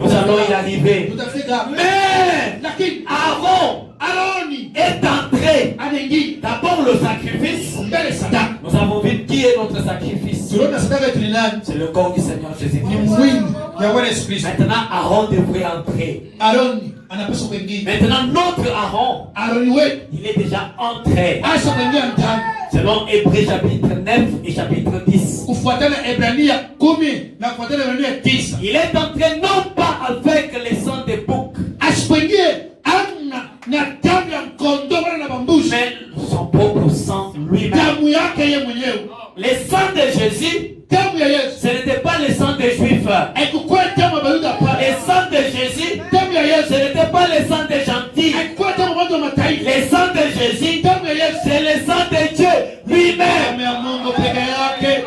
Nous allons y arriver. Tutafika. Mais Lakini Aaron Aroni est entré. anaingia D'abord le sacrifice. mbele sadaka. Nous avons vu qui est notre sacrifice. Tunaona sadaka yetu ni nani? C'est le corps du Seigneur Ni Jésus-Christ. mwili ya Bwana Yesu Kristo. Maintenant, Aaron devrait entrer. Aroni anapaswa kuingia. Maintenant, notre Aaron, Aroni wetu il est déjà entré. asa kuingia ndani. Selon Hébreux chapitre 9 et chapitre 10. Kufuatana Ebrania 10 na kufuatana Ebrania 9. Il est entré non pas avec les sangs des boucs, Asipoingie amna na damu ya mkondoo wala na bambuzi. mais son propre sang lui-même. Damu yake yeye mwenyewe. Les sangs de Jésus, Damu ya Yesu. ce n'était pas les sangs des Juifs. Haikukuwa damu ya Bayuda Les pale. sangs de Jésus, Damu ya ce Yesu. n'était pas les sangs des gentils. Haikukuwa damu ya watu wa mataifa. Les sangs de Jésus, Damu ya Yesu. c'est le sang de Dieu lui-même. Damu ya Mungu peke yake.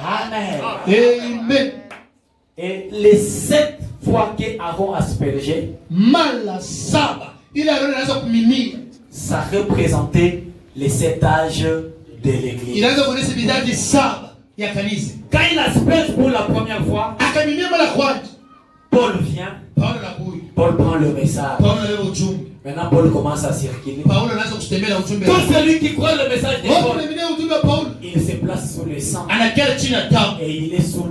Amen. Amen. Et les 7 fois que Aaron aspergeait, Mala 7 ile Aroni anaweza kumimia. ça représentait les 7 âges de l'église. Inaanza kuonyesha vizazi 7 ya kanisa. Quand il asperge pour la première fois, Akamimia mara kwanza. Paul vient, Paulo anakuja. Paul prend le message. Paulo anabeba ujumbe. Maintenant, Paul commence à circuler. Paulo anaanza kutembea ujumbe. Tout celui qui croit le message de Watu Paul, wanaamini ujumbe wa Paulo. il se place sous le sang Anakaa chini ya damu et il est sous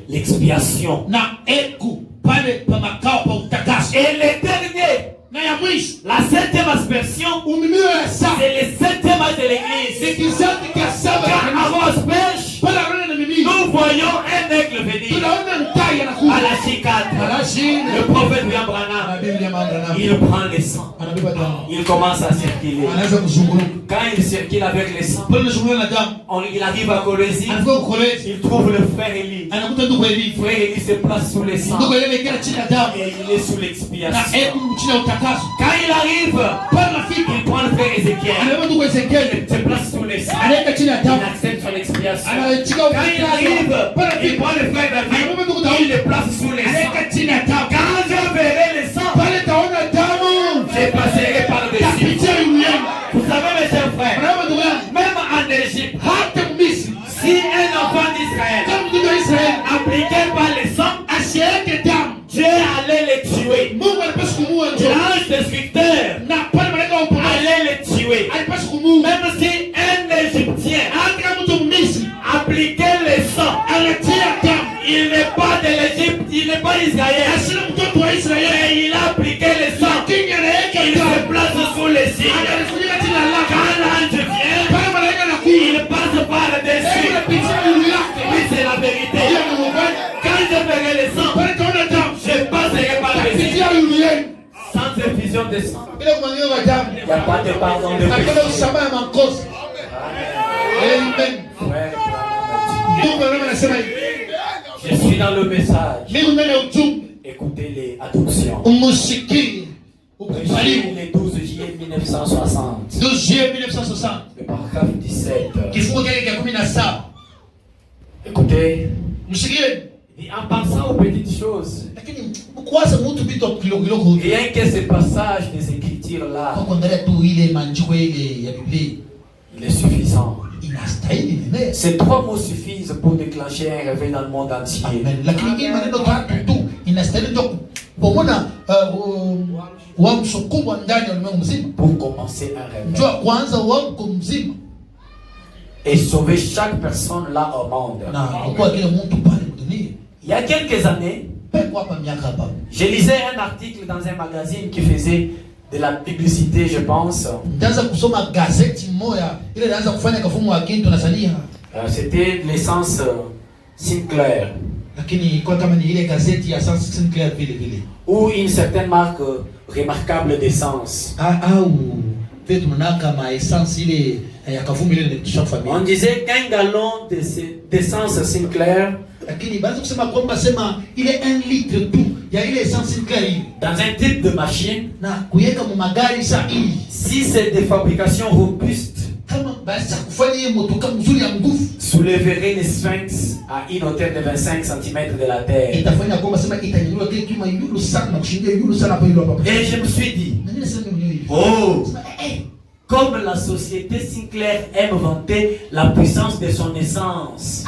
l'expiation. na eku pale pa makao pa utakaso. Et le dernier, Na ya mwisho la 7e aspersion, umimio ya saa c'est le 7e âge de ni l'église. kizazi cha 7 ya Quand kanisa. Aaron asperge, Pale Aroni anamimia. nous voyons un aigle venir Tunaona mtai à anakuja. la chicane. Alashi Le prophète William Branham, anabeba ya maana. il prend le sang. Anabeba damu. Il commence à circuler. Anaanza kuzunguruka. Quand il circule avec le sang, Paulo anazunguruka na damu. il arrive à Colosie, Anafika kukolezi. il trouve le frère Élie. Anakuta ndugu Eli. Frère Élie se place sous le sang Ndugu Eli anakaa chini ya damu. et il est sous Na l'expiation. eku chini ya utakaso. Quand il arrive, Pale anafika. il prend le frère Ézéchiel, Anabeba ndugu Ezekiel. il se place sous le sang, Anaenda chini ya il damu. accepte son expiation. Anachika Quand il arrive, il prend le frère David, Anabeba ndugu il Daudi. le place sous le sang. Anaenda chini ya damu. Quand je verrai le sang, Pale taona damu. je passerai par-dessus. Tapitia ulieni. Vous savez, mes chers frères, Anabeba ndugu yangu. même en Égypte, Hata Misri. si un enfant d'Israël Kama mtoto wa Israeli appliquait pas le sang, asiweke damu. Dieu allait le tuer. Mungu alipaswa kumuua njoo. L'ange destructeur Na pale malaika wa uponaji allait le tuer. alipaswa kumuua. Même si un Égyptien Hata kama mtu Misri appliquait le sang, anatia damu. il n'est pas de l'Égypte, il n'est pas israélien. Asina mtoto wa Israeli. Mais il a appliqué le sang. Lakini anaweka Il se damu. place sous les signes. Anafunika chini ya laka. Quand l'ange vient, Pale malaika anakuja. il passe par-dessus. Anapitia juu yake. Oui, c'est la vérité. Hiyo ni ukweli. Quand je verrai le sang, Pale taona damu. je passerai par-dessus. Tapitia ulieni. Sans effusion de sang, Bila kumwagika kwa damu. il n'y n'y a pas de pardon de Hakuna péché. msamaha ya makosa. Amen. Frère, Ndugu Branham anasema hivi. je suis dans le message. Mimi ndani ya ujumbe. Écoutez les adoptions. Umusikie. Prêché Ukubaliwe. le 12 juillet 1960. 12 juillet 1960. Le paragraphe 17. Kifungo chake cha 17. Écoutez, Msikie. et en pensant aux petites choses, Lakini kuwaza mtu vitu kidogo rien que ce passage des Écritures-là, kwa kuangalia tu ile maandiko ile ya Biblia il est suffisant. inastahili nene. Ces 3 mots suffisent pour déclencher un réveil dans le monde entier. Amen. Lakini hii maneno tatu tu inastahili ndio kuona uamsho kubwa ndani ya ulimwengu mzima. Pour commencer un réveil. Njoo kwanza uamko mzima Et sauver chaque personne là au monde. na kwa kile mtu pale dunia. Il y a quelques années, Peko hapa miaka hapa. je lisais un article dans un magazine qui faisait de la publicité, je pense. Ndaanza kusoma gazeti moja ile inaanza kufanya kafumu wa kintu na salia. C'était l'essence Sinclair. Lakini kwa kama ni ile gazeti ya Sinclair vile vile. Ou une certaine marque remarquable d'essence. Au vitu mnaka ma essence ile ya kafumu ile ni chaque famille. On disait qu'un gallon d'essence Sinclair, Lakini baadhi kusema kwamba sema ile 1 litre tu ya ile essence Sinclair ile dans un type de machine, na kuweka mu magari sahihi. si c'est de fabrication robuste, Kama basi kufanya hiyo motoka mzuri ya nguvu soulèverait les sphinx à une hauteur de 25 cm de la terre. itafanya kwamba sema itanyanyua kile kima yulu sana na kushindia yulu sana hapo yulu hapa. Et je me suis dit, Na mimi nasema mwenyewe hivi. oh, Sema comme la société Sinclair aime vanter la puissance de son essence.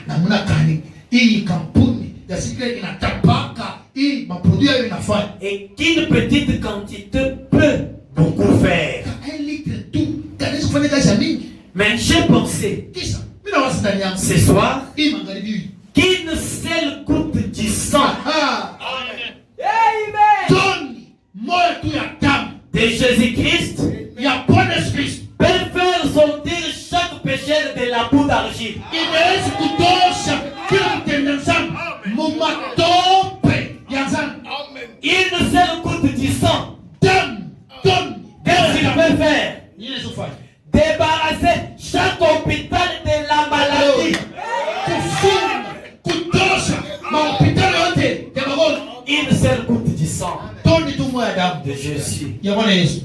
namna gani hii kampuni ya Sinclair inatapaka hii maproduit yao inafanya. Et qu'une petite quantité peut beaucoup faire. 1 litre tu kanisa kufanya kazi ya mingi. Mais j'ai pensé, Kisha mimi na wasi ndani yangu. ce soir, Hii magharibi. qu'une seule goutte du sang Toni moja tu ya damu de Jésus-Christ ya Bwana Yesu Kristo peut faire sortir chaque pécheur de la boue d'argile. inaweza kutosha kila mtenda dhambi mu matope ya dhambi. Une seule goutte du sang, Damu toni qu'est-ce qu'il peut faire? ile sofai Débarrasser chaque hôpital de la maladie. kufunga kutosha mahopitali yote ya magonjwa. Une seule goutte du sang Toni tu moja ya damu de Jésus. ya Bwana Yesu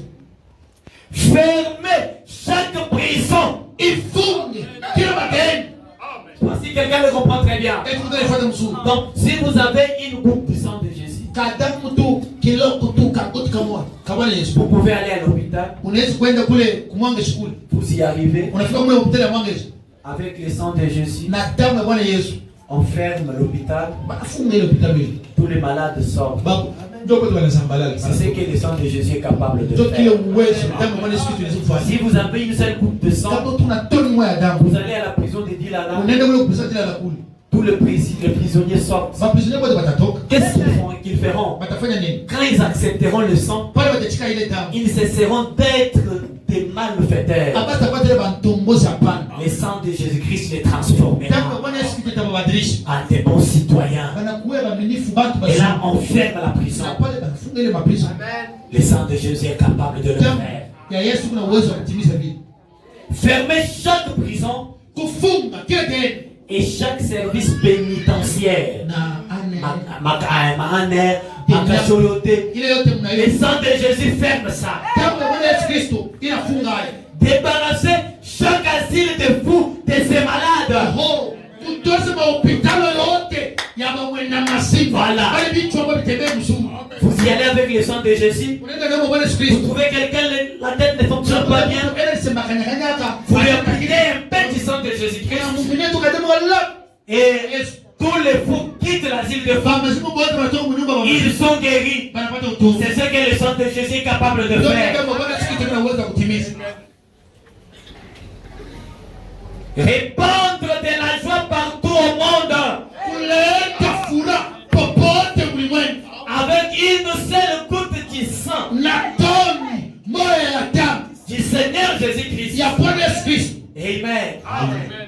Fermer chaque prison. ifunge kila madeni. Si quelqu'un le comprend très bien. Eti mtaifuata mzuri Donc, si vous avez une goutte du sang de Jésus, kadamu tu kiloko tu kakoti kamoja ka Bwana Yesu, vous pouvez aller à l'hôpital, unaweza kwenda kule kumwanga shukuli, vous y arrivez, unafika kule hospitali ya mwanga Yesu avec le sang de Jésus, na damu ya Bwana Yesu, on ferme l'hôpital, banafunga ile hospitali ile. tous les malades sortent. Babu ndio kwa wanasambalala C'est ce que le sang de Jésus est capable de ndio kile faire. uwezo damu ya Bwana Yesu Kristo inaweza kufanya. Si vous avez une seule goutte de sang, Kama tuna toni moja ya damu, vous allez à la prison de Dilala, unaenda kule kupresenti la kule, tous les prisonniers sortent. maprisonniers wote watatoka, Qu'est-ce qu'ils feront? watafanya nini? Quand ils accepteront le sang, Pale watachika ile damu, ils cesseront d'être des malfaiteurs. hapata kwa tele bantombozi hapana. Le sang de Jésus-Christ les Damu ya transformera Bwana Yesu Kristo itabadilisha, en des bons citoyens. banakuwa waaminifu watu Et basi. là, on ferme la prison. Na pale banafunga ile maprizo. Le sang de Jésus est capable de le Damu faire. ya Yesu kuna uwezo wa kutimiza vitu. Fermer chaque prison Kufunga kile deni et chaque service pénitentiaire. na ane ile yote Le mnayo. sang de Jésus ferme ça. Damu ya Bwana Yesu Kristo inafunga hayo. Débarrasser chaque asile de fous, de ces malades. Ho, kutoza mahopitalo yote ya mawenda masimu. Voilà. Wale vitu ambavyo vitembea mzuri. Vous y allez avec le sang de Jésus. Unaenda na Bwana Yesu Vous Kristo. trouvez quelqu'un, la tête ne fonctionne pas bien. Ele sema kanyakanyaka. Vous lui appliquez un peu du sang de Kuna Jésus-Christ. mwingine tukadema wala. Et tous les fous quittent l'asile de femmes. Masimu wote wanatoka mnyumba wa Ils sont guéris. banapata utubu. C'est ce que le sang de Jésus est capable de Ndio faire. kama Bwana Yesu Kristo ana uwezo wa kutimiza. Répandre de la joie partout au monde. Kuleta furaha popote ulimwengu. Avec une seule goutte du sang Na toni moja ya damu du Seigneur Jésus-Christ. ya Bwana Yesu Kristo. Amen.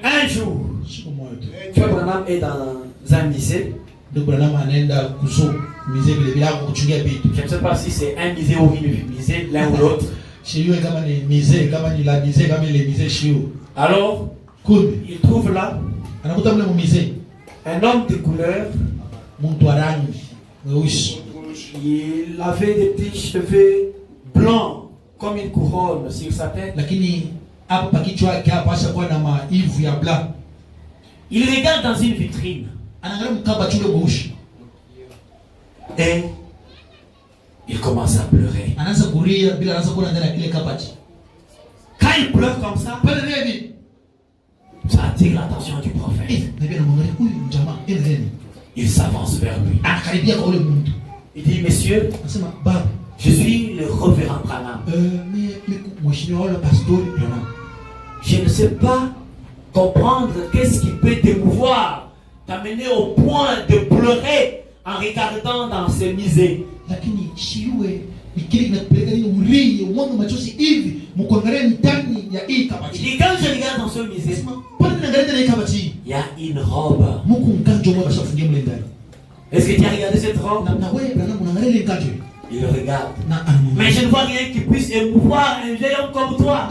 Un jour, Siku moja tu. Frère Branham est dans un musée. Ndio Branham anaenda kuzo mzee vile bila kuchungia vitu. Je ne sais pas si c'est un musée ou une musée, l'un ou l'autre. Shiu kama ni misé, kama ni la misé, kama ni le misé shiu. Alors, Kumbe il trouve là anakuta mle misé. un homme de couleur. Mtu wa rangi mweusi. Il avait des petits cheveux blancs comme une couronne sur sa tête. Lakini hapa pa kichwa yake hapa ashakuwa na maivu ya black. Il regarde dans une vitrine Anaangalia mkabati ule mweusi. et il commence à pleurer. Anaanza kulia bila anaanza kuona ndani ya kile kabati. Quand il pleure comme ça, Pale nini? ça attire l'attention du prophète. Nabii anamwangalia huyu jamaa, nini? Il s'avance vers lui. Anakaribia kwa ule mtu. Il dit, monsieur, Anasema, "Baba, je suis le révérend Branham. mheshimiwa wala pastori Branham. Je ne sais pas comprendre qu'est-ce qui peut t'émouvoir, t'amener au point de pleurer en regardant dans ce musée. Lakini shiwe ni kile kinakupeleka nini ulie uone machozi hivi mkuangalia ndani ya hii Il kabati." dit, quand je regarde dans ce musée, Anasema, "Pale ninaangalia ndani ya hii kabati, il y a une robe. Mungu mkanjo mmoja ashafungia mle ndani." Est-ce que tu as regardé cette robe? Na wewe Branham unaangalia ile mkanjo. Il regarde. Na anamwambia, Mais je ne vois rien qui puisse émouvoir un vieil homme comme toi.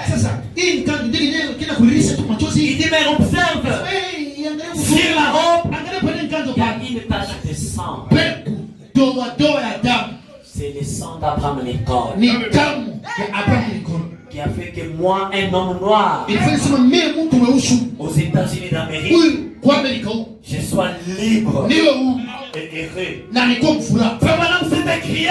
sasa hii mkanjo ndio ile kina kulilisha tu Il machozi. dit, mais observe, sur la robe, Angalia pale mkanjo il y a pale. une tache de sang. Peku doa ya damu. C'est le sang d'Abraham Lincoln Ni damu ya Abraham Lincoln. qui a fait que moi, un homme noir, Ilifanya sema mimi mtu mweusi aux États-Unis d'Amérique, huyu kwa Amerika huko je sois libre niwe huru et heureux. na niko mfuraha. Frère Branham s'est écrié,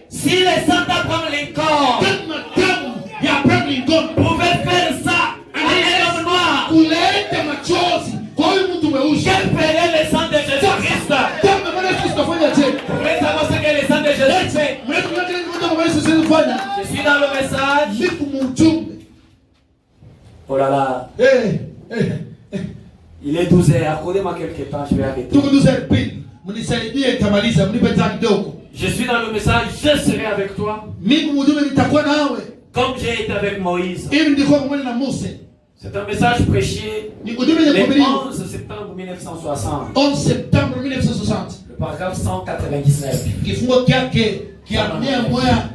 si le sang d'Abraham Lincoln Kama damu ya Abraham Lincoln pouvait faire ça à un homme noir, kuleta machozi kwa huyu mtu mweusi. quel ferait le sang de Jésus-Christ? Kama maana sisi tunafanya je? Vous voulez savoir ce que le sang de Jésus fait? Mrefu yake ni mtu mweusi sisi tunafanya. Je suis dans le message. Siku mjumbe. Oh là là, il est 12h, accordez-moi quelques temps, je vais arrêter. Tuko 12 pili. Mnisaidie nitamaliza, mnipe time kidogo. Je suis dans le message, je serai avec toi, Mimi mjumbe nitakuwa nawe. comme j'ai été avec Moïse. Hivi ndiko pamoja na Musa. C'est un message prêché Ni ujumbe ni le kuhubiri 11 septembre 1960, 11 septembre 1960. le paragraphe 199. Kifungo kyake kia 199.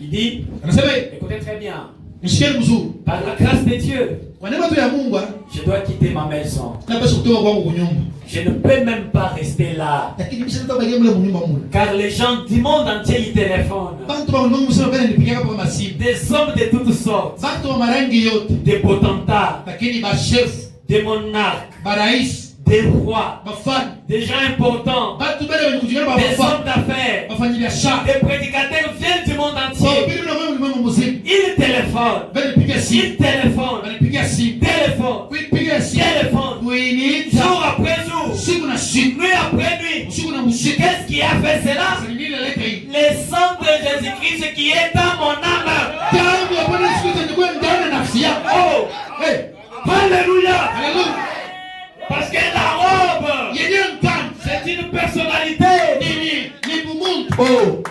Il dit, Anasema écoutez très bien, mshikeni mzuri. par la grâce de Dieu, Kwa neema tu ya Mungu, je dois quitter ma maison. napaswa kutoka kwangu kunyumba. Je ne peux même pas rester là, Lakini mimi sasa nitabakia mle mnyumba mule. car les gens du monde entier y téléphonent. Bantu ba Mungu msema bana nipigia hapa kwa masimu. Des hommes de toutes sortes, Bantu wa marangi yote. des potentats, Lakini ba chef, des monarques, ba rais, des rois, ba fani. des gens importants, Bantu bale wenye kujigana ba des fani. hommes d'affaires, Wafanya biashara. des prédicateurs viennent du monde Kwa entier. ubiri na wewe mlimwengu mzima. Ils téléphonent, Bale nipigia simu. ils téléphonent, Bale nipigia simu. téléphone, Kuipigia simu. téléphone, Kuiniita. jour après jour, Siku na siku. nuit après nuit. Usiku na usiku. Qu'est-ce qui a fait cela? Sasa ni nini leta hii? Le sang de Jésus-Christ qui est dans mon âme. Damu ya Bwana Yesu Kristo ilikuwa ndani ya nafsi yako. Oh, Hey, alléluia. haleluya. Parce que la robe, Yenyewe mtani. c'est une personnalité. Ni Mungu. Oh,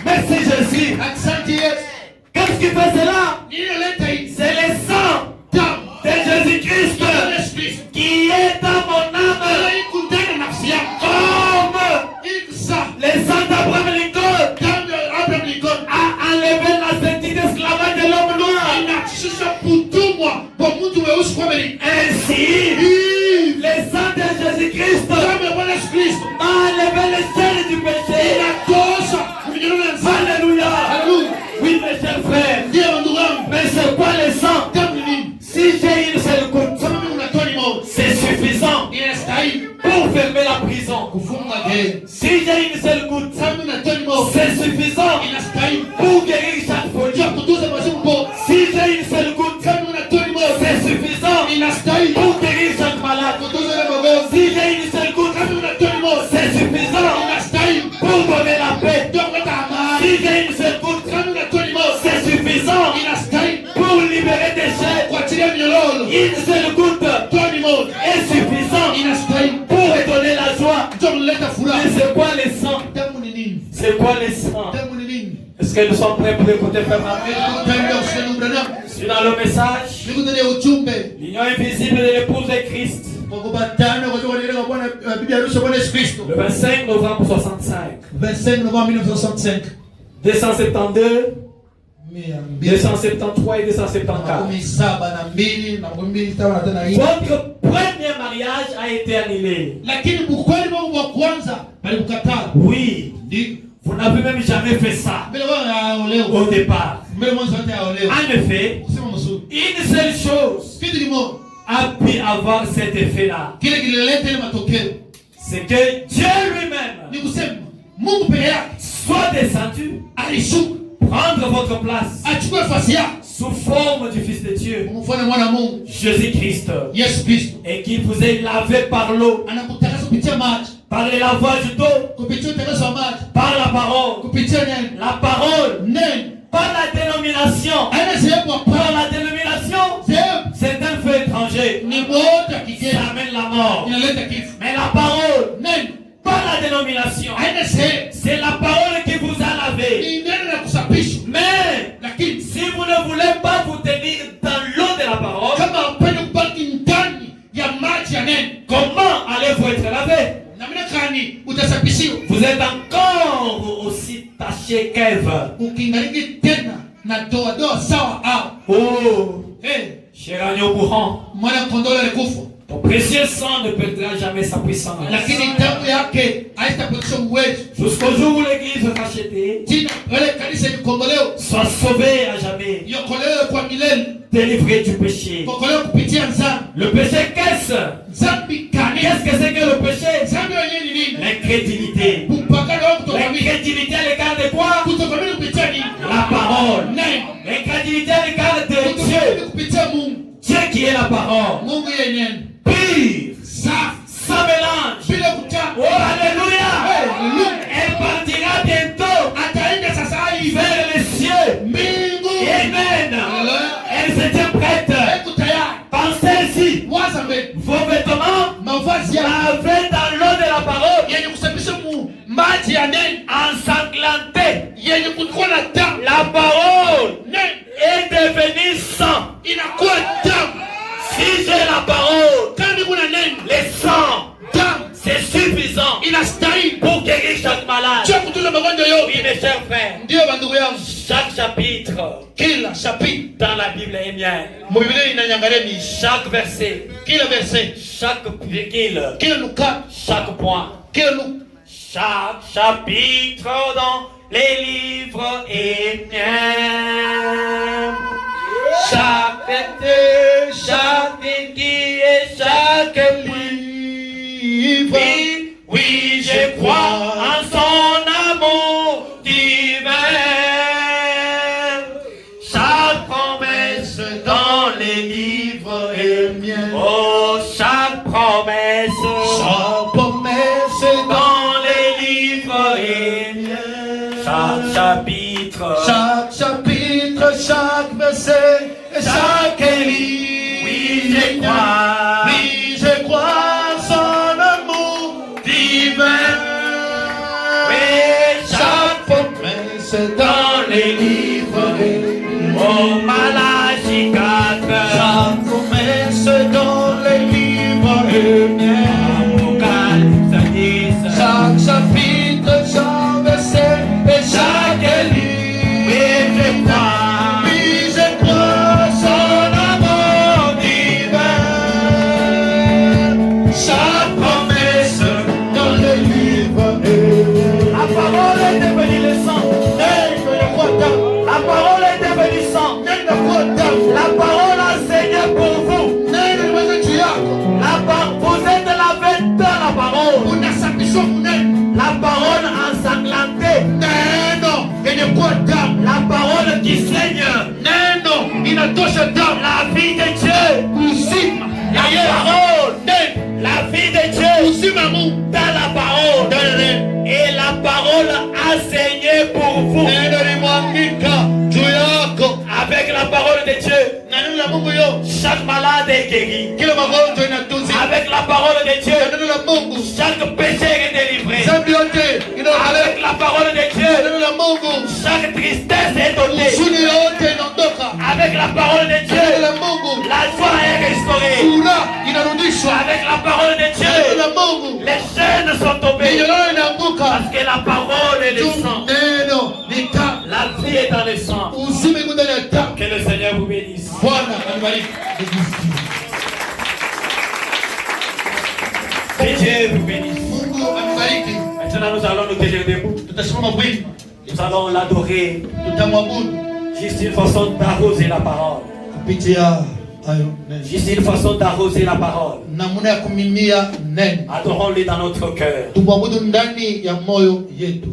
merci Jésus. Asante Yesu. Qu'est-ce qui fait cela? Nini leta hii? C'est le sang Damu de Jésus-Christ ya Yesu Kristo. qui est dans mon âme. Iko ndani ya nafsi yako. Comme Iko sawa. le sang d'Abraham Lincoln Damu ya Abraham Lincoln. a enlevé la ceinture d'esclavage de l'homme noir. Inahakikisha kutumwa kwa mtu weusi kwa Amerika. Ainsi, le sang de Jésus-Christ Damu ya Bwana Yesu Kristo. a enlevé les chaînes du péché. Inatosha kuvinyana na nzani. Alléluia. Haleluya. Oui, mes chers frères. Ndiye ndugu yangu. Mais c'est quoi le sang? Damu ni nini? Si j'ai une seule goutte, Kama mimi unatoa ni moja. c'est suffisant Inastahili pour fermer la prison. kufunga gere. Si j'ai une seule goutte, Kama mimi unatoa ni moja. c'est suffisant Inastahili pour guérir chaque folie. kuja kutunza mazimu bora. Si j'ai une seule goutte, Kama mimi unatoa ni moja. c'est suffisant Inastahili pour guérir chaque malade. kutunza ile magonjwa. Si j'ai une seule goutte, Kama mimi unatoa ni moja. c'est suffisant Inastahili pour donner la paix. ndio kuleta amani. Si j'ai une seule goutte, Kama mimi unatoa ni moja. c'est suffisant Inastahili pour libérer des chaînes. kuachilia minyororo. Une seule goutte Toa ni moja. est suffisant Inastahili pour redonner la joie. ndio kuleta furaha. Mais c'est quoi le sang? Damu ni nini? C'est quoi le sang? Damu ni nini? Est-ce que nous sommes prêts pour écouter Frère Branham? Utaenda usiku Branham. Je suis dans le message. Niko ndani ya ujumbe. L'union invisible de l'épouse de Christ. Kwa kubatana kwa sababu ndio Bwana bibi harusi wa Bwana Yesu Kristo. Le 25 novembre 65. 25 novembre 1965. 272, mia mbili 273 et 274. makumi saba na mbili na makumi mbili saba na tano na nne. Votre premier mariage a été annulé. Lakini bukweli wangu wa kwanza balikukataa. Oui. Ndio. Vous n'avez même jamais fait ça Mbele wao leo. au départ. Mbele mwanzo hata yao leo. En effet, Kusema mzuri. une seule chose Kitu kimoja a pu avoir cet effet-là. kile kilileta ile matokeo C'est que Dieu lui-même ni kusema Mungu peke yake soit descendu, alishuka prendre votre place achukue nafasi yake sous forme du Fils de Dieu, kumfanya mwana wa Mungu Jésus-Christ, Yesu Kristo. et qu'il vous ait lavé par l'eau, Anakutakasa kupitia maji, par le lavage d'eau, kupitia utakaso wa maji, par la parole. kupitia neno. La parole, Neno pas la dénomination. haina sehemu hapa. Par la dénomination, Sehemu c'est un feu étranger. ni moto ya Ça kigeni amène la mort. inaleta kifo. Mais la parole, Neno pas la dénomination, haina sehemu, c'est la parole qui vous a lavé. ni neno la kusafishwa. Mais Lakini si vous ne voulez pas vous tenir dans l'eau de la parole, kama upende kubaki ndani ya maji ya neno, comment allez-vous être lavé? namna gani utasafishiwa? Vous êtes encore aussi taché qu'Ève. Ukiingaliki tena na doa sawa au Oh, hey, cher agneau mourant, mwana kondoo alikufa, ton précieux sang ne perdra jamais sa puissance. lakini damu yake haitapoteza uwezo. Jusqu'au jour où l'église rachetée Tina wale kanisa ilikombolewa, soit sauvée à jamais, iokolewe kwa milele, délivrée du péché. kokolewe kupitia dhambi. Le péché, qu'est-ce? Dhambi kani? Qu'est-ce que c'est que le péché? Dhambi yenyewe ni nini? L'incrédulité. Kupakana au kutokuamini. L'incrédulité à l'égard de quoi? Kutokuamini kupitia nini? La parole. Neno. L'incrédulité à l'égard de Kutokuamini Dieu. kupitia Mungu. Dieu qui est la parole. Mungu yeye neno. Pire, Safi. sans mélange. Bila kutaka. Oh, alléluia. Haleluya. Elle partira bientôt Ataenda sasa hivi vers les cieux. mbingu. Amen. Haleluya. Elle se tient prête. Eko tayari. Pensez-y. Waza mbele. Vos vêtements Mavazi ya lavés dans l'eau de la parole, yenye kusafisha mu maji ya neno, ensanglantés. yenye kuwa na damu. La parole Neno est devenue sang. inakuwa damu. Si j'ai la parole, Kama kuna neno, le sang, damu c'est suffisant inastahili pour guérir chaque malade. cha kutunza magonjwa yote. Oui, mes chers frères, Ndio bandugu yangu, chaque chapitre kila chapitre dans la Bible est mien. Biblia inanyangalia ni Chaque verset, kila verset, chaque virgule, kila nukta, chaque point, kila nukta, chaque chapitre dans les livres est mien. Chaque verset, chaque virgule et chaque livre. oui, oui, je crois en son amour divin. Chaque promesse dans les livres est mienne. Oh, chaque promesse Sa promesse dans les livres est mienne. Chaque chapitre, chaque chapitre, chaque verset, et chaque livre. oui, je crois. Oui, je crois en son amour divin. Oui, Chaque promesse dans les livres. oh, Malachie 4. Chaque promesse dans les livres. Apocalypse 10. Chaque chapitre, chaque verset et chaque livre. Oui, je crois. Oui, je crois en son amour divin. Chaque promesse dans les livres. La parole est devenue le sang. La parole est devenue sang. La parole enseignée pour vous. Vous êtes lavé dans la parole. La parole ensanglantée. La parole qui saigne. La vie de Dieu. La vie de Dieu. Dans la parole. Et la parole enseignée pour vous. Avec la parole de Dieu, chaque malade est guéri. Avec la parole de Dieu, chaque péché est délivré. Avec la parole de Dieu, chaque tristesse est ôtée. Avec la parole de Dieu, la joie est restaurée. Avec la parole de Dieu, les chaînes sont tombées. Parce que la parole est le sang. amebariki. Que Dieu vous bénisse. Mungu amebariki. Maintenant, nous allons nous tenir debout. Tutasimama bwini, Nous allons l'adorer. tutamwabudu Juste une façon d'arroser la parole. kupitia hayo neno. Juste une façon d'arroser la parole. Namna ya kumimia neno. Adorons-le dans notre cœur. Tumwabudu ndani ya moyo yetu.